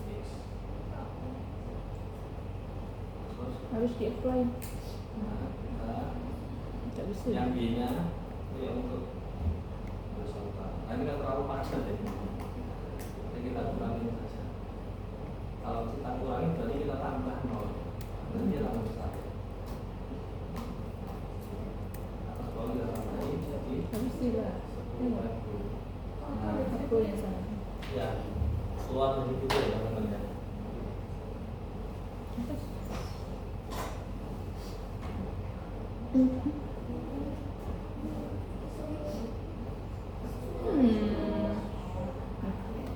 fix. Terus Harus di apply. nah, kita Tidak bisa. yang B-nya ini untuk horizontal. Nah ini kan terlalu padat ya. Jadi kita kurangin saja. Kalau kita kurangin berarti kita tambah 0. Berarti dia tambah besar. Atas bawah kita tambahin jadi Harus tidak. 10.000. Nah, Aku yang salah. ya keluar dari itu ya teman-teman ya.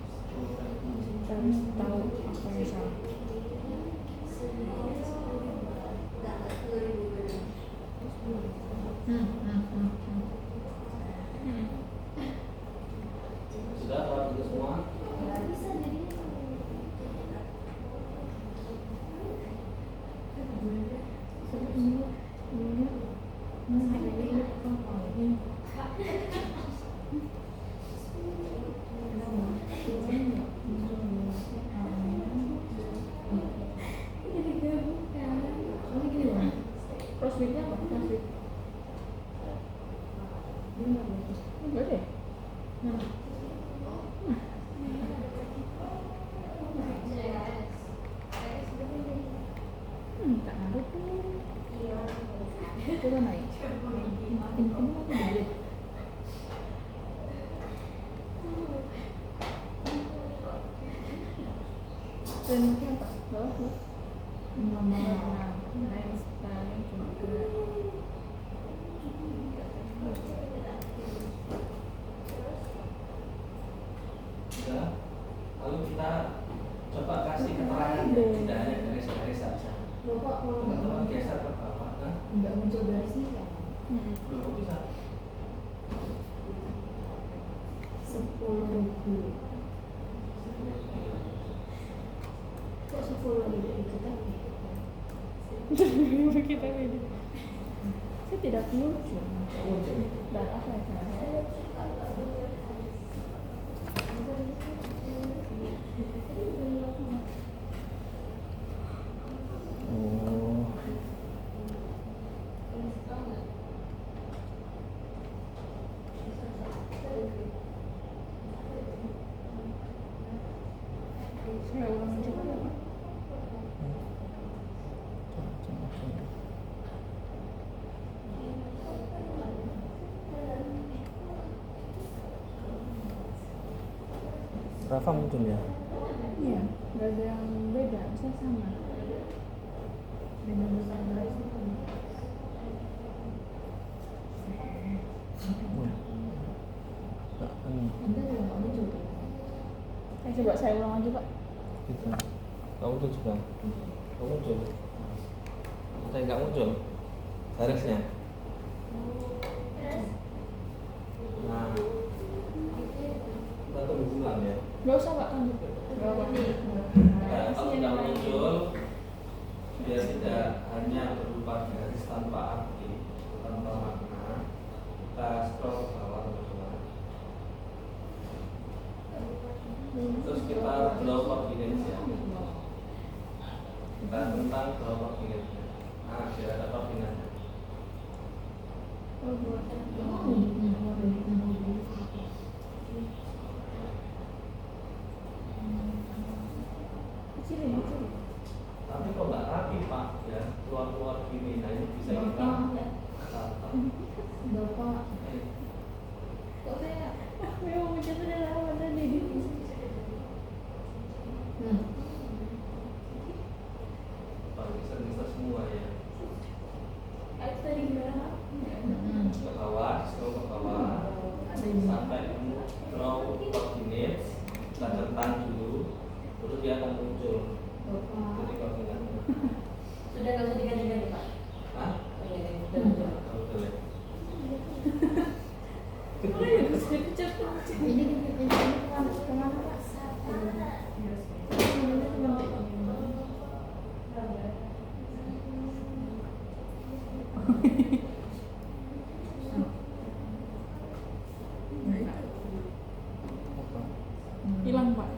Kita harus tahu apa yang salah. Sudah kalau itu semua. Crossfitnya apa? Crossfit? Enggak deh. Tak ngaruh tuh. Coba naik. Ini aku dikit. Trennya apa? Bawah tuh. Naik sekarang juga. Sudah. Lalu kita coba kasih keterangan ya. Tidak hanya garis-garis saja. Bapak kalau Teman-teman geser ke bawah. Nah, nggak muncul garisnya kan? belum bisa. 10.000. Kok 10.000 itu tadi? Kita beda. Saya tidak lucu. Dan apa ya saya? Rafa muncul ya. Iya, nggak ada yang beda, saya sama. Dengan nusantara itu kan. Anda juga nggak muncul kan? Coba saya ulang aja Pak. Gitu. Nggak muncul juga. Nggak muncul. Saya nggak muncul. Garisnya. Nah, kita tunggu bulan ya. Nggak usah Pak, lanjut. Nggak apa-apa. Nah, kalau tidak muncul, dia tidak hanya berupa garis tanpa arti, tanpa makna. Kita scroll ke bawah teman-teman. Terus kita draw coordinates ya. Kita tentang draw coordinates. Nah, tidak ada koordinatnya. Kecilin. Tapi kok nggak rapi Pak ya, keluar gini. Nah ini bisa kita tata. Bapak, kok saya Memang muncul sudah lama tadi. nah Pak bisa semua ya. Tadi gimana? Ke bawah, scroll ke bawah sampai nemu draw coordinates. Kita centang dulu, terus dia akan muncul. Bapak, Jadi koordinatnya. Sudah nggak usah diganti-ganti Pak. Hah? Oh iya, sudah muncul. Oh, betul ya. ini kemana Pak? Hilang Pak.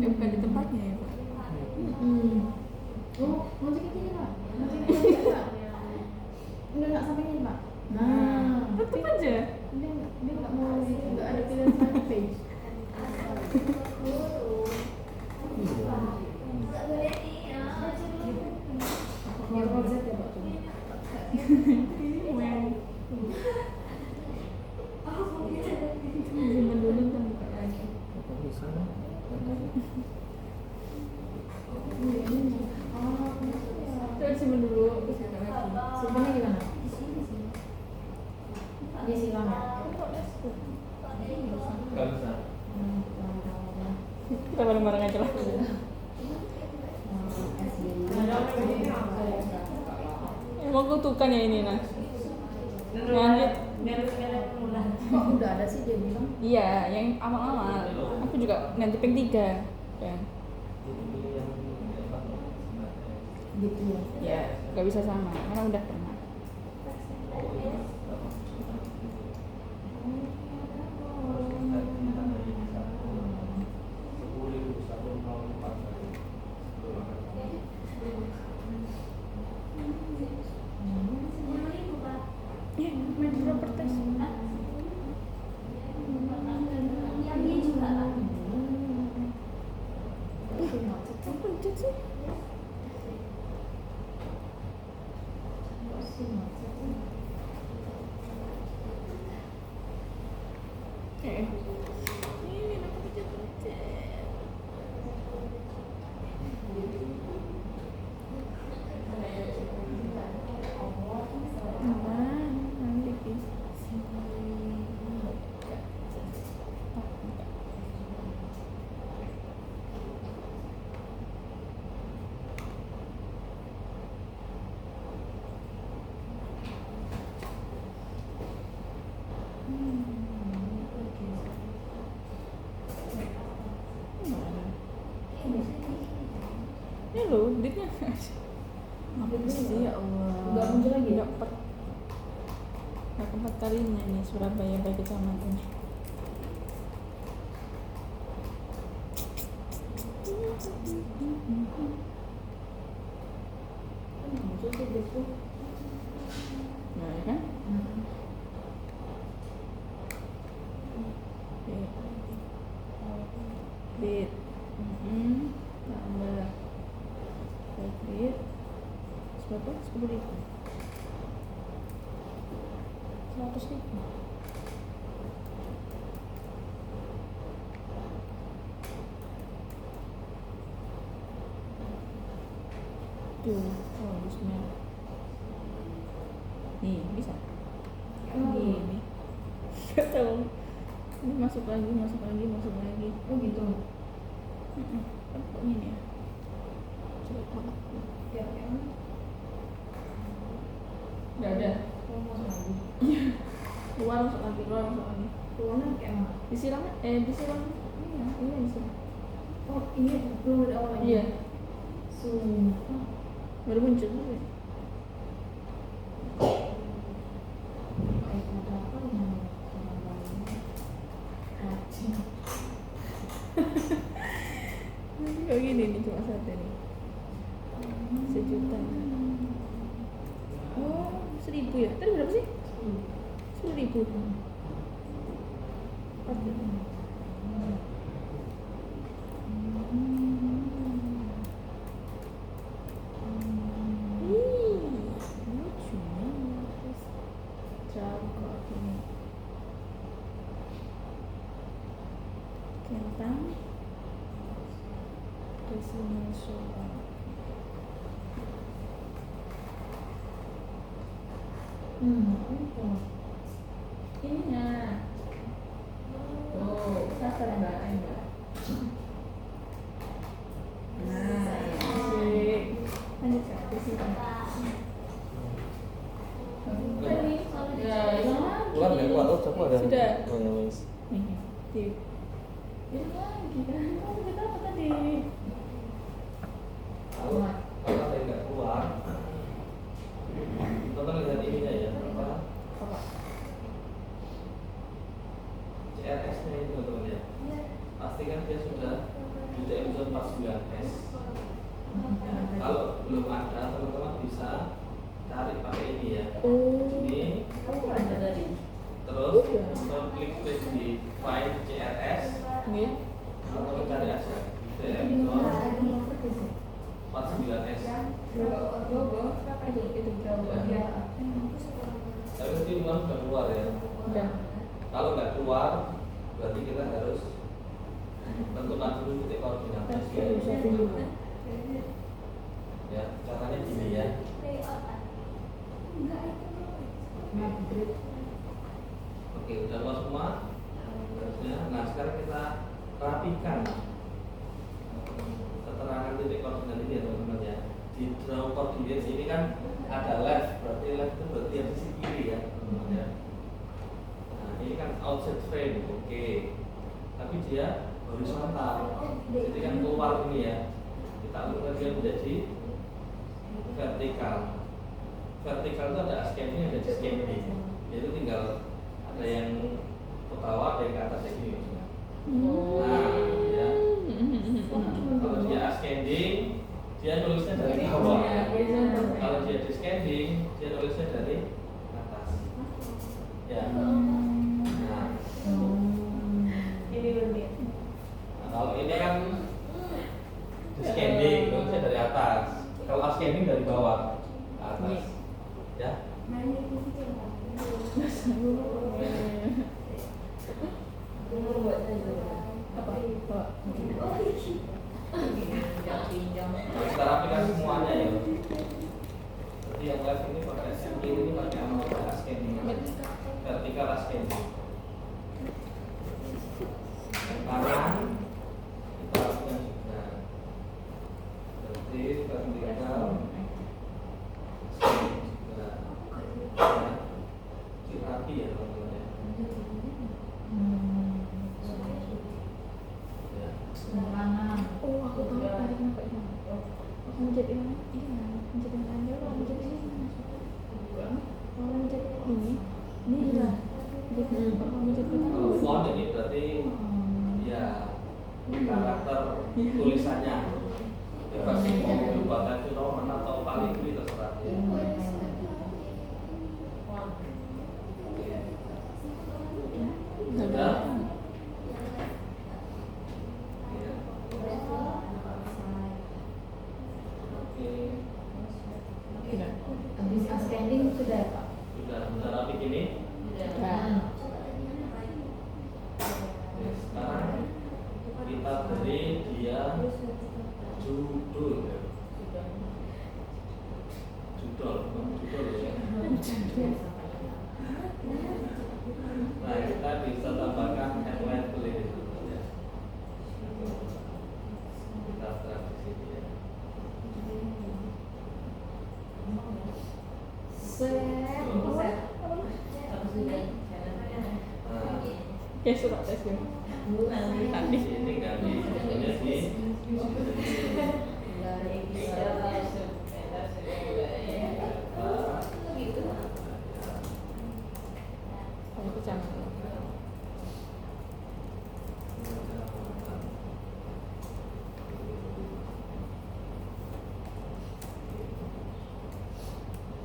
Bukan di tempatnya ya Pak. Oh, masukin sini Pak. Masukin sini Pak. Nggak sampai ini Pak. Nah, Tetep aja. dia nggak mau, nggak ada pilihan satu page. Biar konsep ya Pak. Simpan dulu kan buka lagi. Kok bisa? Coba simpan dulu, terus buka lagi. Simpannya gimana? Ini silang ya? Nggak bisa. Kita bareng-bareng aja lah. Emang kutukan ya ini nah. Lanjut. Kok udah ada sih dia bilang? Iya, yang awal-awal. Aku juga nanti peng 3 kan. Gitu ya. Ya, nggak bisa sama karena udah pernah. Ya, main properties. Apa itu sih? Ini kenapa pencet-pencet? Nanti ini loh, duitnya apa sih ya Allah. Nggak muncul lagi ya? Nggak keempat kalinya nih Surabaya baik kecamatan. Muncul tuh gitu. Nah, ya kan? Bit. Tambah bit. Berapa? 10.000. 100.000. Tuh, bagusnya. Nih, bisa. Gini. Gak tahu. Ini masuk lagi. Oh gitu. Kan kok ini ya. Coba. Ya, emang. Gak ada. Oh, masuk lagi. Luar masuk lagi. Keluarnya kayak mana? Disiram. Iya, ini disiram. Oh, ini belum ada awalnya. Iya. Sumpah. Baru muncul tuh. Baik, ada apa dengan orang lain? Rajin. Kayak gini nih cuma satu nih. 1 juta. Oh, 1.000 ya? Tadi berapa sih? 10.000. Kentang Resina soba. Itu. Ininya tuh sasar mbak. Nah asik. Lanjut Kak, di sini. Ya, Keluar nggak keluar? Oh, coba ada. Sudah. Oh, ya, wes. Nih, tip. Ini lagi kan? Kamu kita apa tadi? Kalau ada yang nggak keluar, tonton lihat ininya ya. Apa? CRS-nya itu teman ya. Pastikan dia sudah di episode 49S. Kalau belum ada, teman-teman bisa cari pakai ini ya. Ini Aku ada tadi. terus klik di file CRS Nih. atau cari aja di episode 49S. Itu berapa? Tapi nanti uang sudah keluar ya. Udah. Kalau nggak keluar, berarti kita harus tentukan dulu titik koordinat. Siapin dulu. Ya, caranya gini ya. Oke, udah keluar semua. Nah, sekarang kita rapikan keterangan titik koordinat ini ya teman-teman ya. Di draw coordinates ini kan ada left, berarti left itu berarti yang sisi kiri ya teman-teman ya. Nah, ini kan outside frame, oke. Tapi dia horizontal, jadi kan keluar ini ya. Kita ubah dia menjadi vertikal. Vertikal itu ada ascending, ada descending. Jadi tinggal ada yang ke bawah, ada yang ke atas kayak gini. Nah, ya. Kalau dia ascending, dia nulisnya dari bawah. Kalau dia descending, dia nulisnya dari atas. Ya. Nah, kalau ini kan descending, nulisnya dari atas. Kalau ascending dari bawah ke atas. Ya. Nah, kita rapikan semuanya ya. Jadi yang left ini pakai yang kiri ini pakai ascending, vertikal ascending. Yang kanan kita rapikan juga. Berarti vertikal ascending juga. Ya, rapi ya teman-teman ya. Ya. Oh, aku tahu tadi kenapa ini. Menjadi yang iya, menjadi yang ada atau menjadi ini mana? Kalau menjadi ini lah. Jadi kalau menjadi Kalau font ini berarti ya karakter tulisannya. Bebas mau berubah dari Roman atau Calligraphy terserah. Sudah. Ya. Oke. tidak. Habis ascending sudah Pak. Sudah rapi gini. dia judul ya. Judul ya. Nah, kita bisa tambahkan headline tulis ya. Kita terang di sini ya. Nah, Kayak surat tes ya. Tadi. ini ganti fotonya di Kayak kecamatan.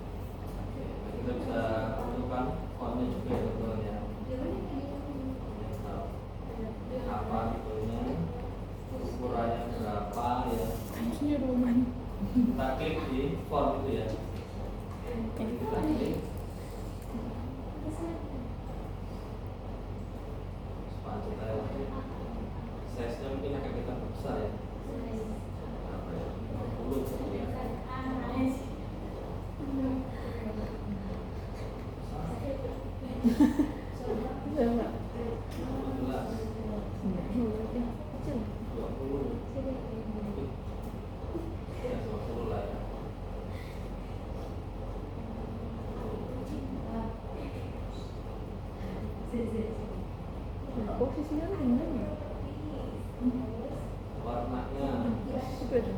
Kita bisa tentukan fontnya juga ya teman-teman ya. Apa titelnya, ukurannya berapa ya. Tadinya Roman. Kita klik di font itu ya. Kita klik spasi tile. Size-nya mungkin akan kita besar ya. Apa ya? 50 gitu ya. Bisa nggak? 15, 20. Ya, 20 lah ya. Posisinya di mana ya? Warnanya Apa itu?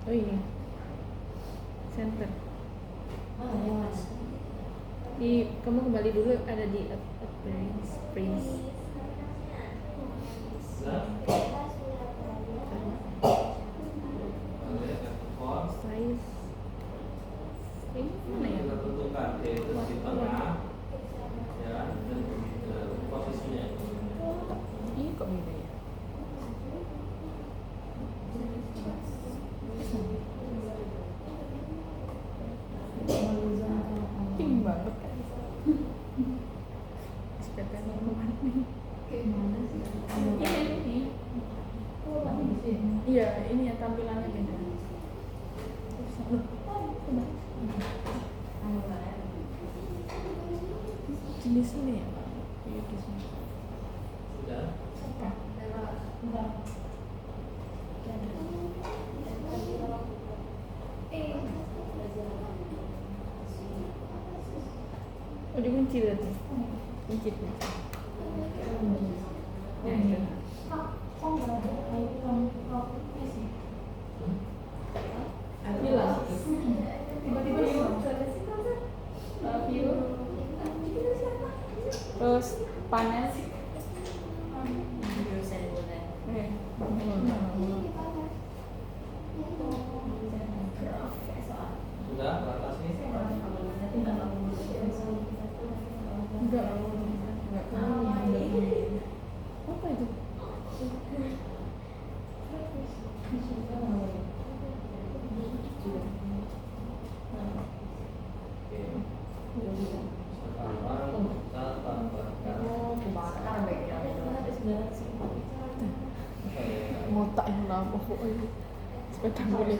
Oh ini center. Kamu kembali dulu, ada di appearance. nah, lihat font. Size. Ini mana ya? Kita tentukan yaitu di tengah ya, dan posisinya Ini kok beda ya? Pink banget kan? SPP Roman. Iya, ini ya tampilannya beda. Jenis ini ya? Iya, di sini. sudah. Apa? Oh, dikunci berarti? Kunci. Ya, iya. Bilang. Terus panel. Sudah ke atas nih. Enggak. Apa itu? Oke. Sekarang kita tambahkan Ngotak yang lama pokoknya. Sepeda boleh.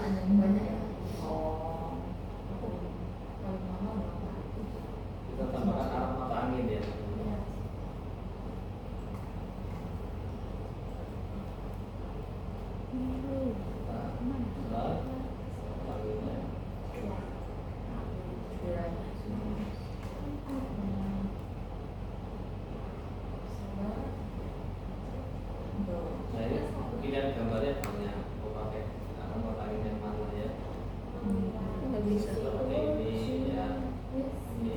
kita tambahkan arah mata angin ya. Nah, anginnya. Nah ini pilihan gambarnya banyak. Mau pakai arah mata angin yang mana ya? Nggak bisa. Seperti ini ya. Ini.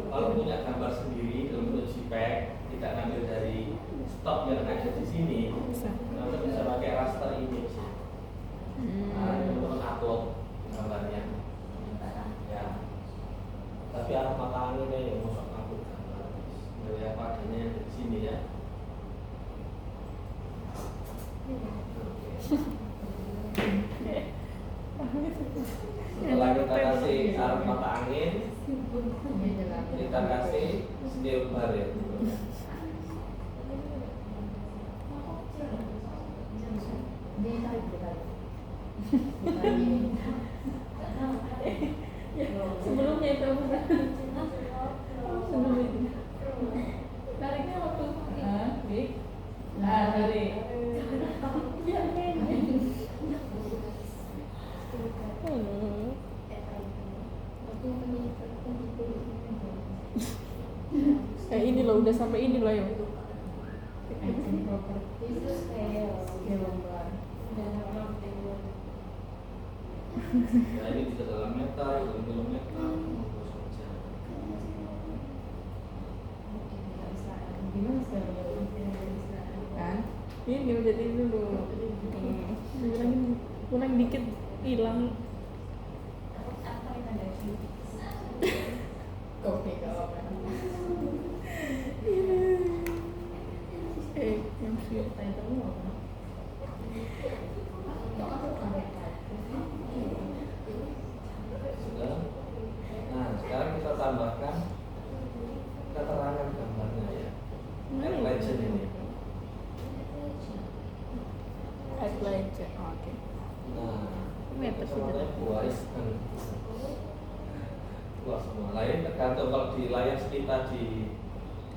Kalau punya gambar sendiri dalam bentuk JPEG, tidak ngambil dari stok yang ada di sini, Bisa. kita bisa pakai raster image. Nah, teman-teman upload gambarnya. Ya. Tapi arah mata anginnya yang masuk upload gambar dari apa adanya yang ada di sini ya. Setelah kita kasih arah mata angin, kita kasih skill baret. Sebelumnya itu sebelum itu tariknya waktu tarik ini loh udah sampai ini loh ya. Nah, ini bisa dalam meter, dalam kilometer, kan ini jadi dulu kurang dikit hilang. Yang sih sudah. Nah, sekarang kita tambahkan keterangan gambarnya ya. Add legend ini. add legend. Oke. Nah, Meter itu sudah. namanya buah semua. Lain tergantung kalau di layar kita di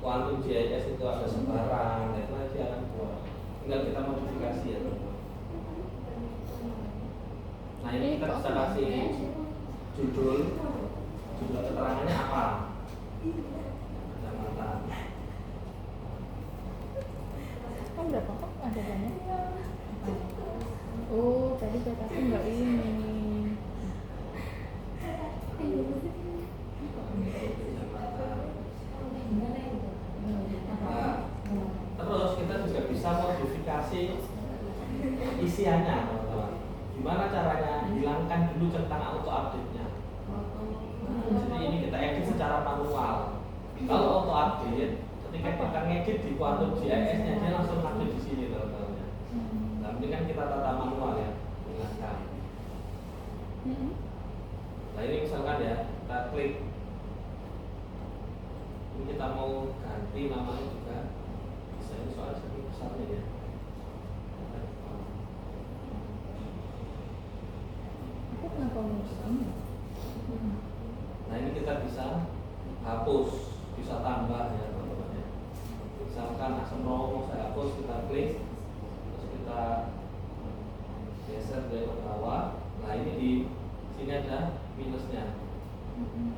Quantum GIS itu ada sebarang, itu nanti akan buah. Tinggal kita modifikasi ya teman-teman. Nah ini kita bisa kasih judul keterangannya apa? Kecamatan. Kan berapa kok ada banyak. Oh tadi kataku nggak ini. Nah, terus kita juga bisa modifikasi isiannya teman-teman. Gimana caranya? Hilangkan dulu centang auto update-nya. Jadi ini kita edit secara manual. Kalau auto update, ketika kita ngedit di Quantum GIS-nya dia langsung update di sini teman-teman. Nah, ini kan kita tata manual ya, hilangkan. Nah ini misalkan ya, kita klik. Ini kita mau ganti namanya juga. Bisa ini soal segi besarnya ya. Aku kenapa musang? Nah ini kita bisa hapus, bisa tambah ya teman-teman ya. Misalkan asam romo saya hapus, kita klik, terus kita geser dari ke bawah. Nah ini di sini ada minusnya.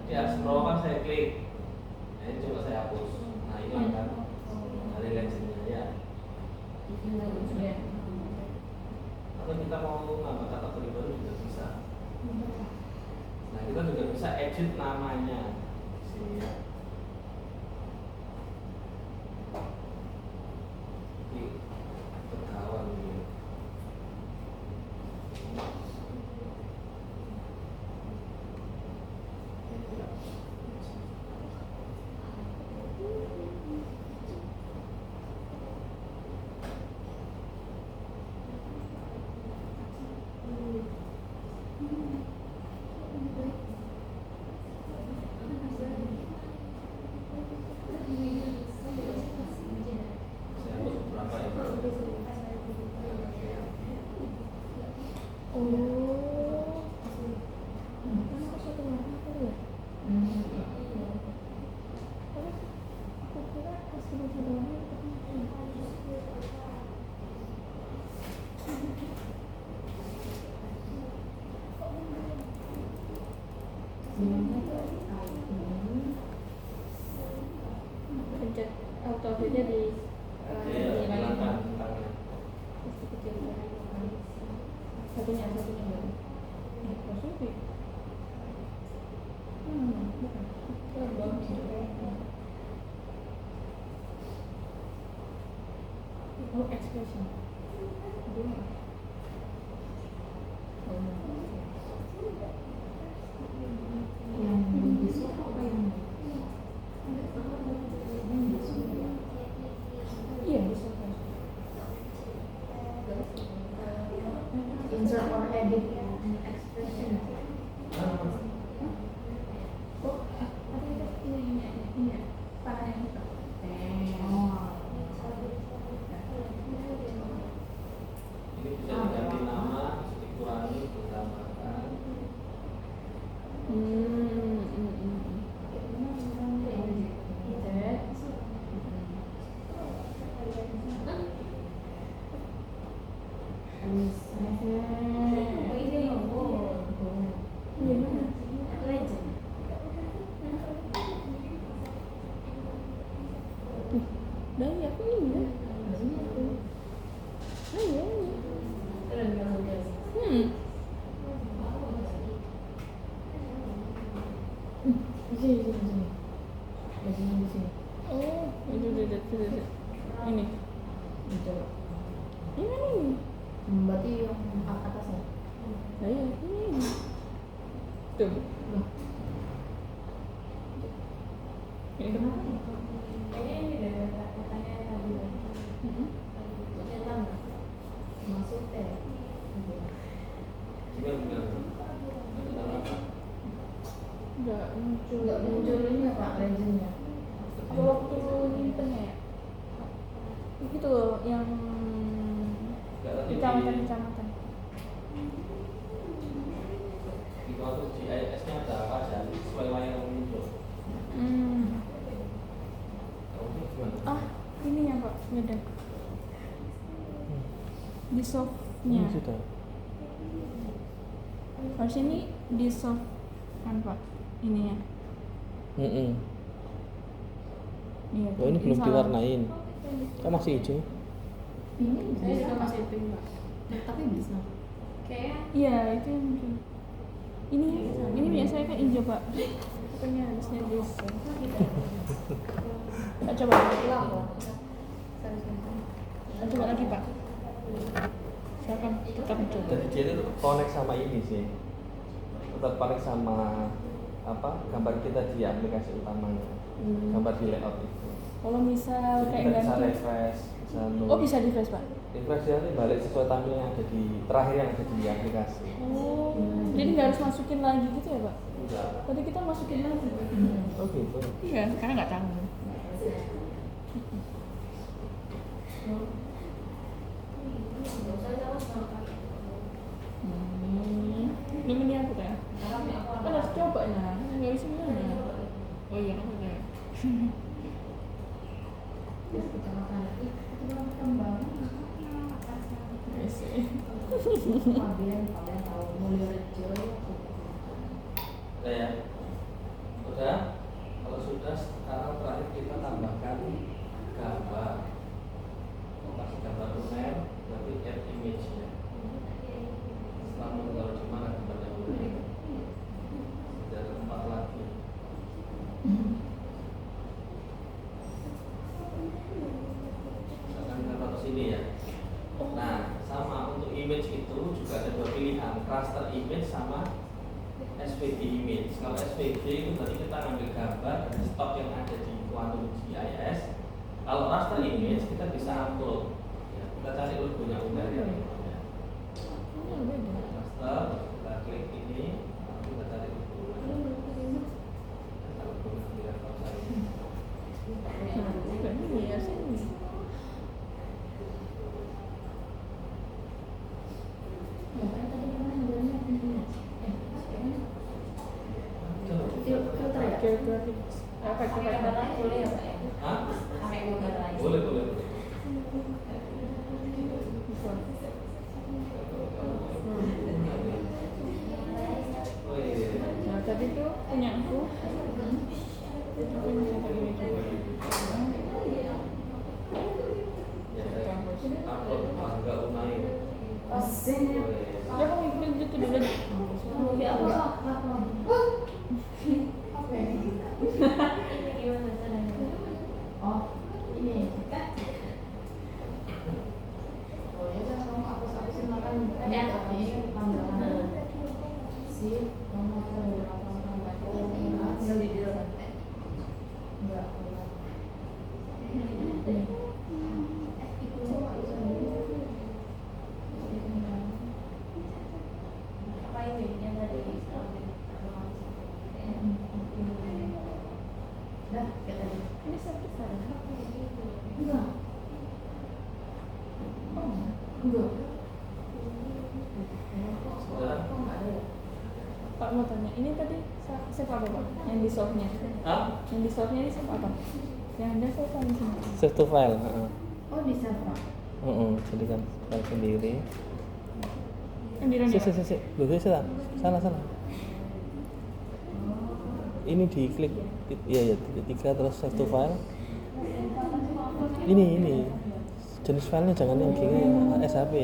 Jadi asam romo kan saya klik, nah ini coba saya hapus. Nah ini akan dari legendnya ya. Atau kita mau nambah kategori baru juga bisa. Nah kita juga bisa edit namanya sini ya. Di Tegawan ini. Saya hapus beberapa ya. Pencet auto update-nya di Iya, hilangkan tentangnya. satunya baru. Positif. Bukan. Oh, expression. Dua. Iya, bisa. edit expression. Oh, apa itu ini parah yang itu. Oh. Ini bisa diganti nama, bisa dikurangi, ditambahkan. Dari aku ini ya. Iya. Di sini. Bajunya di sini. Oh, itu. Ini. Coba. Ini. Berarti yang atasnya. Iya, ini. Tuh. Loh, Ini. kenapa nih? Kayaknya ini deh katanya tadi. Ternyata enggak. Masuk teh. Gimana? Apa? Enggak muncul. Enggak muncul ini apa legendnya? Apa waktu nyimpennya ya? Itu loh yang Enggak, tadi kecamatan. di waktu GIS-nya ada apa aja sesuai layar yang muncul. Kamu gimana? Ah, ini ya Pak, beda. Di softnya. Sudah. Harus ini di soft kan Pak, ininya. Iya. Oh ini belum salah. diwarnain. Kok masih hijau? Ini Saya bisa juga masih itu Pak. tapi bisa. Kayak Iya, itu yang mungkin. Ini biasanya kan hijau Pak. Pokoknya harusnya di soft. Kita coba. Kita coba lagi Pak. Saya akan tetap mencoba. Jadi dia itu connect sama ini sih. Tetap connect sama apa gambar kita di aplikasi utamanya. Gambar di layout itu. Kalau misal Jadi kayak kita bisa ganti. refresh, bisa Oh bisa di flash Pak. refresh dia nanti balik sesuai tampil yang ada di terakhir yang ada di aplikasi. Oh, jadi nggak harus masukin lagi gitu ya Pak? Enggak. Tadi kita masukin lagi. Oh gitu. Iya, karena nggak tahu. Ini aku kayak. Kan harus coba ya, nggak bisa mana. Oh iya, aku kayak. Udah ya? Udah? Kalau sudah, sekarang terakhir kita tambahkan gambar. Kasih gambar UNER, nanti add image-nya. Setelah menaruh di mana gambarnya UNER? Tidak ada tempat lagi. Misalkan kita taruh sini ya. Nah, sama untuk image itu juga ada dua pilihan, raster image sama SVG image. Kalau SVG itu berarti kita ambil gambar dari stok yang ada di Quantum GIS. Kalau raster image kita bisa upload. Ya, kita cari logonya UNER ya. Raster, kita klik ini, lalu kita cari logonya. Kita logonya di laptop saya. Iya sih. Apa boleh ya Pak ya? Hah? Pakai gambar lain. Boleh, boleh. Oh iya. Nah tadi tuh punya aku. Aku masih pakai ini juga. Ya, upload Bangga Unai. Ya kamu ikutin itu dulu. Ya aku Oke. Ini gimana caranya? Oh, ini kan. Oh ya kan kamu hapus-hapusin makan ya ini tambahan. Si kamu tinggal di dalam. Enggak. Enggak. Sudah. Kok nggak ada ya? Pak mau tanya, ini tadi save apa Pak? Yang di softnya? Hah? Yang di softnya ini save apa? Yang ada save apa di sini? Save to file. Heeh. Oh di save Pak. Jadi kan file sendiri. Yang di Roni, Pak? Si. Loh, salah. Ini diklik, iya ya, titik 3 terus save to file. Ini jenis filenya jangan yang gini SHP.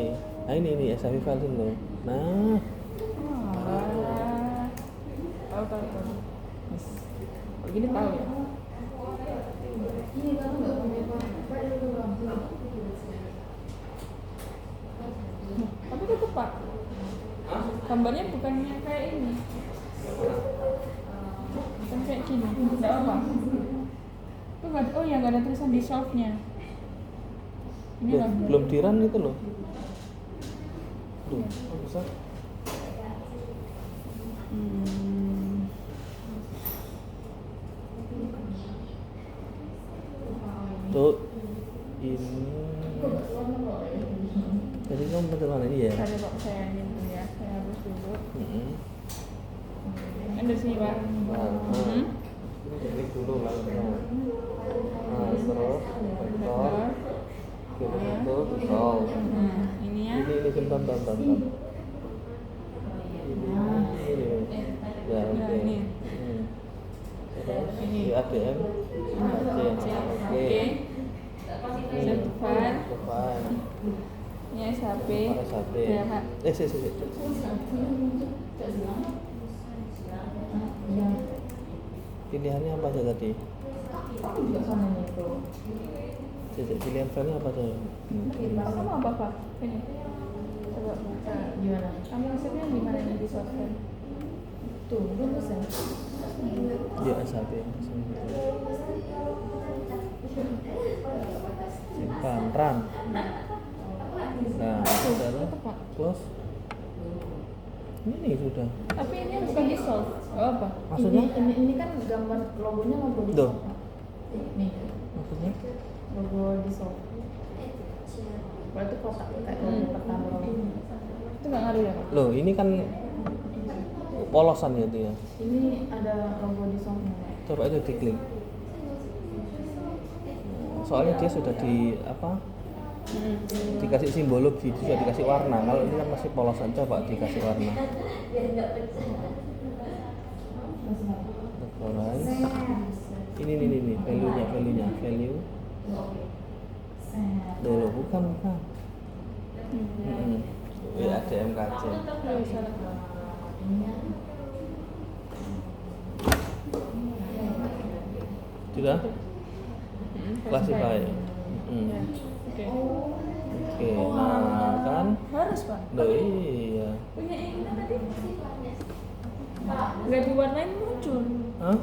Nah ini SHP file ini loh. Nah, Tahu. Yes. Kalau gini tahu ya. Ini kamu nggak punya Pak. Pak itu berapa? Tapi tetap Pak, gambarnya bukannya kayak ini, bukan kayak gini, tidak apa. Itu nggak, oh ya nggak ada tulisan di shelf-nya. Ini loh, loh. belum di run itu loh. Loh, kok bisa? Tuh, ini. Jadi kamu betul mana ini ya? Ada Pak, saya ini dulu ya, saya harus dulu. Kan dari sini Pak. Klik dulu lalu terus vektor, sol. Ini ya. Ini tonton. Ini. Ya, oke. Ini. Terus Ini. di ADM, Oke. Save file. File. Ini SHP. SHP. Ya Pak. Si. Pilihannya apa aja tadi? Di sananya itu. Pilihan filenya apa aja? Kamu apa Pak? Ini. Coba baca. Gimana? Kamu save-nya di mana nih di software? Tuh, belum bisa. Ya SHP. Simpan, run. Nah, sudah Tetap Pak. close. Ini sudah. Tapi ini bukan di solve. Oh apa? Maksudnya? Ini kan gambar logonya logo di Tuh. soft, Pak. Nih, Maksudnya? logo di soft. Berarti kotak kayak logo pertama. Itu nggak ngaruh ya Pak? Loh, ini kan polosan ya itu ya. Ini ada logo di softnya. Coba itu diklik. Soalnya dia sudah di apa? Dikasih simbologi, sudah dikasih warna. Kalau ini kan masih polosan, coba dikasih warna. Recognize. Ini value-nya, value. Loh, bukan. ADMKC. Oh, salah. Sudah? Classify. Ya. Oke. Oke, nah kan? Harus Pak. Loh iya. Punya ini tadi. Nggak diwarnain muncul. Hah?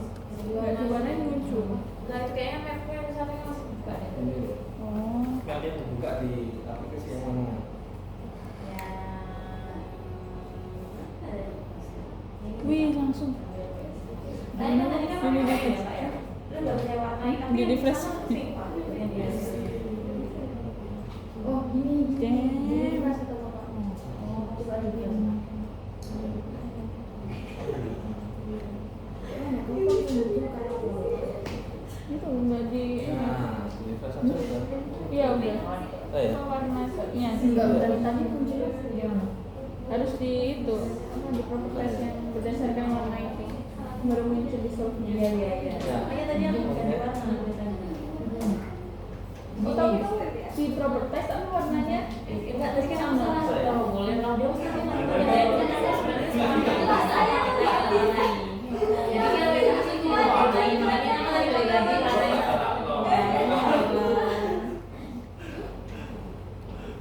Nggak diwarnain muncul. Nah, itu kayaknya mapnya di sana masih buka deh. Ini Oh. kalian dibuka di aplikasi yang mana? Ya. Wih langsung. Tadi kan Ini mapnya di ya, Pak ya. Lu nggak bisa warnain tapi Di refresh. sama sih, Pak. Oh, ini Damn. Masih toko kamu. Oh, coba dulu. Itu nggak di. Nah, refresh aja udah. Iya udah. Oh ya? Itu warnanya. enggak tadi kuncinya gimana? Harus di itu apa di properties yang berdasarkan warna itu baru muncul di softnya. Iya. Ya. Makanya tadi aku nggak ada warna tulisannya. Oh tapi itu di properties tapi warnanya Enggak, tadi kan aku salah. Kalau boleh lah dia sih dia nggak Iya. jadi kan sebenarnya jadi kan beda sih dia lain tadi aku lagi warnain.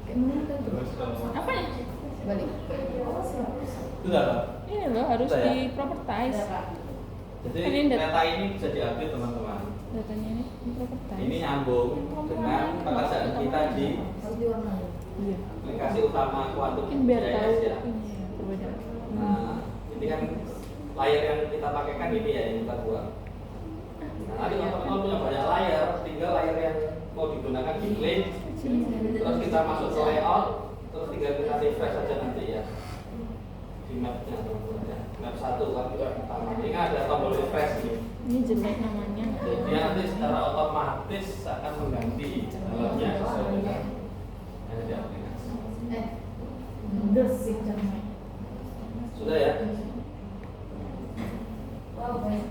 Gimana kan tuh? apa ya? Balik. Sudah, Pak. Ini loh harus Sudah ya? di properties. Jadi Ini dat- data ini bisa diambil teman-teman. Datanya ini di properties. Ini nyambung dengan pekerjaan kita di Harus diwarnain. Iya. aplikasi utama Quantum Mungkin biar tahu GIS ya. ini ya, perbedaan. Nah, ini kan layar yang kita pakai kan ini ya yang kita buat. Nah, nanti kalau teman-teman punya banyak layar, tinggal layar yang mau digunakan diklik, terus kita masuk ke layout, Terus tinggal kita refresh aja nanti ya di mapnya teman-teman ya. Map 1 kan juga pertama. Ini kan ada tombol refresh nih. Ini jelek namanya. Jadi dia nanti secara otomatis akan mengganti dalamnya sesuai dengan yang ada di aplikasi. Bersih jamnya. Sudah ya? Wow, baik.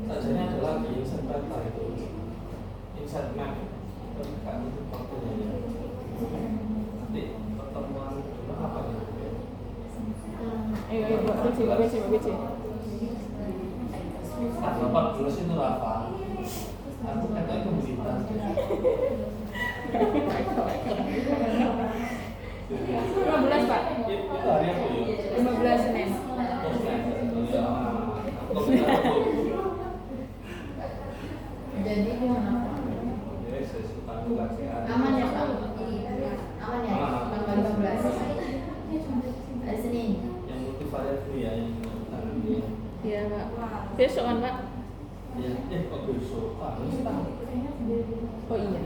Sajanya adalah di insert data itu, insert map. Bukan itu waktunya ya. Nanti pertemuan kedua apa ya? Ayo, buat BC. Kan Bapak dulu itu apa? Aku kata komunitas. 15 Pak. Itu hari apa ya? 15 Senin. Jadi gimana Pak? Aman ya Pak? Aman ya? Tanggal 15 hari Senin. Yang multivariat itu ya, yang tangan dia. Iya Pak. Besok kan Pak? Ya, kok besok? Ah, harus tahu. Oh iya.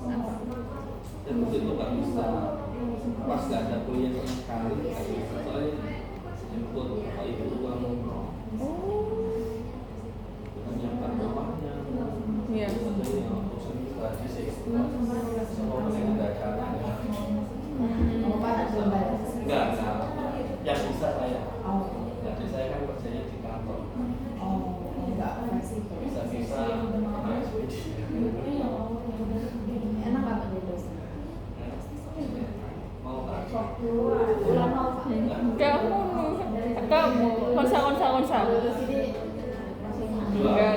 Apa? Dan waktu itu nggak bisa, pas nggak ada kuliah sama sekali, nggak bisa. Soalnya jemput bapak ibu uang umroh, menyiapkan rumahnya, Iya. sebetulnya urusan pribadi sih. Semua yang ada acaranya. Oh Pak nak lebaran? Enggak. Yang bisa saya. Oh. Jadi saya kan kerjanya di kantor. Oh, enggak masih. Bisa ekspedisi. Enak apa di dosen? Mau tak? Bulan mau Pak? Kamu konsa. Enggak.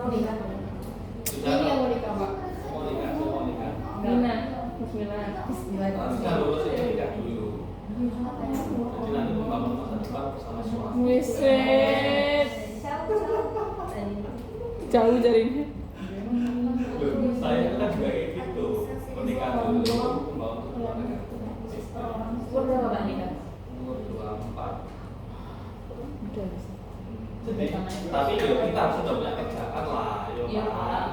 Ini yang mau nikah Pak? Mau nikah. Nina, Bismillah. Bismillah. Harus kan lulus ini nikah dulu. Jadi nanti membangun masa depan bersama suami. Wiset. Jauh jaringnya. Saya kan juga kayak gitu, menikah dulu, membangun keluarga. Umur berapa Pak nikah? Umur 24. Udah bisa. Jadi, tapi yo kita sudah punya kerjaan lah, yo Iya, Pak. Pak.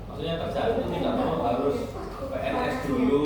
Maksudnya kerjaan itu tidak perlu harus PNS dulu,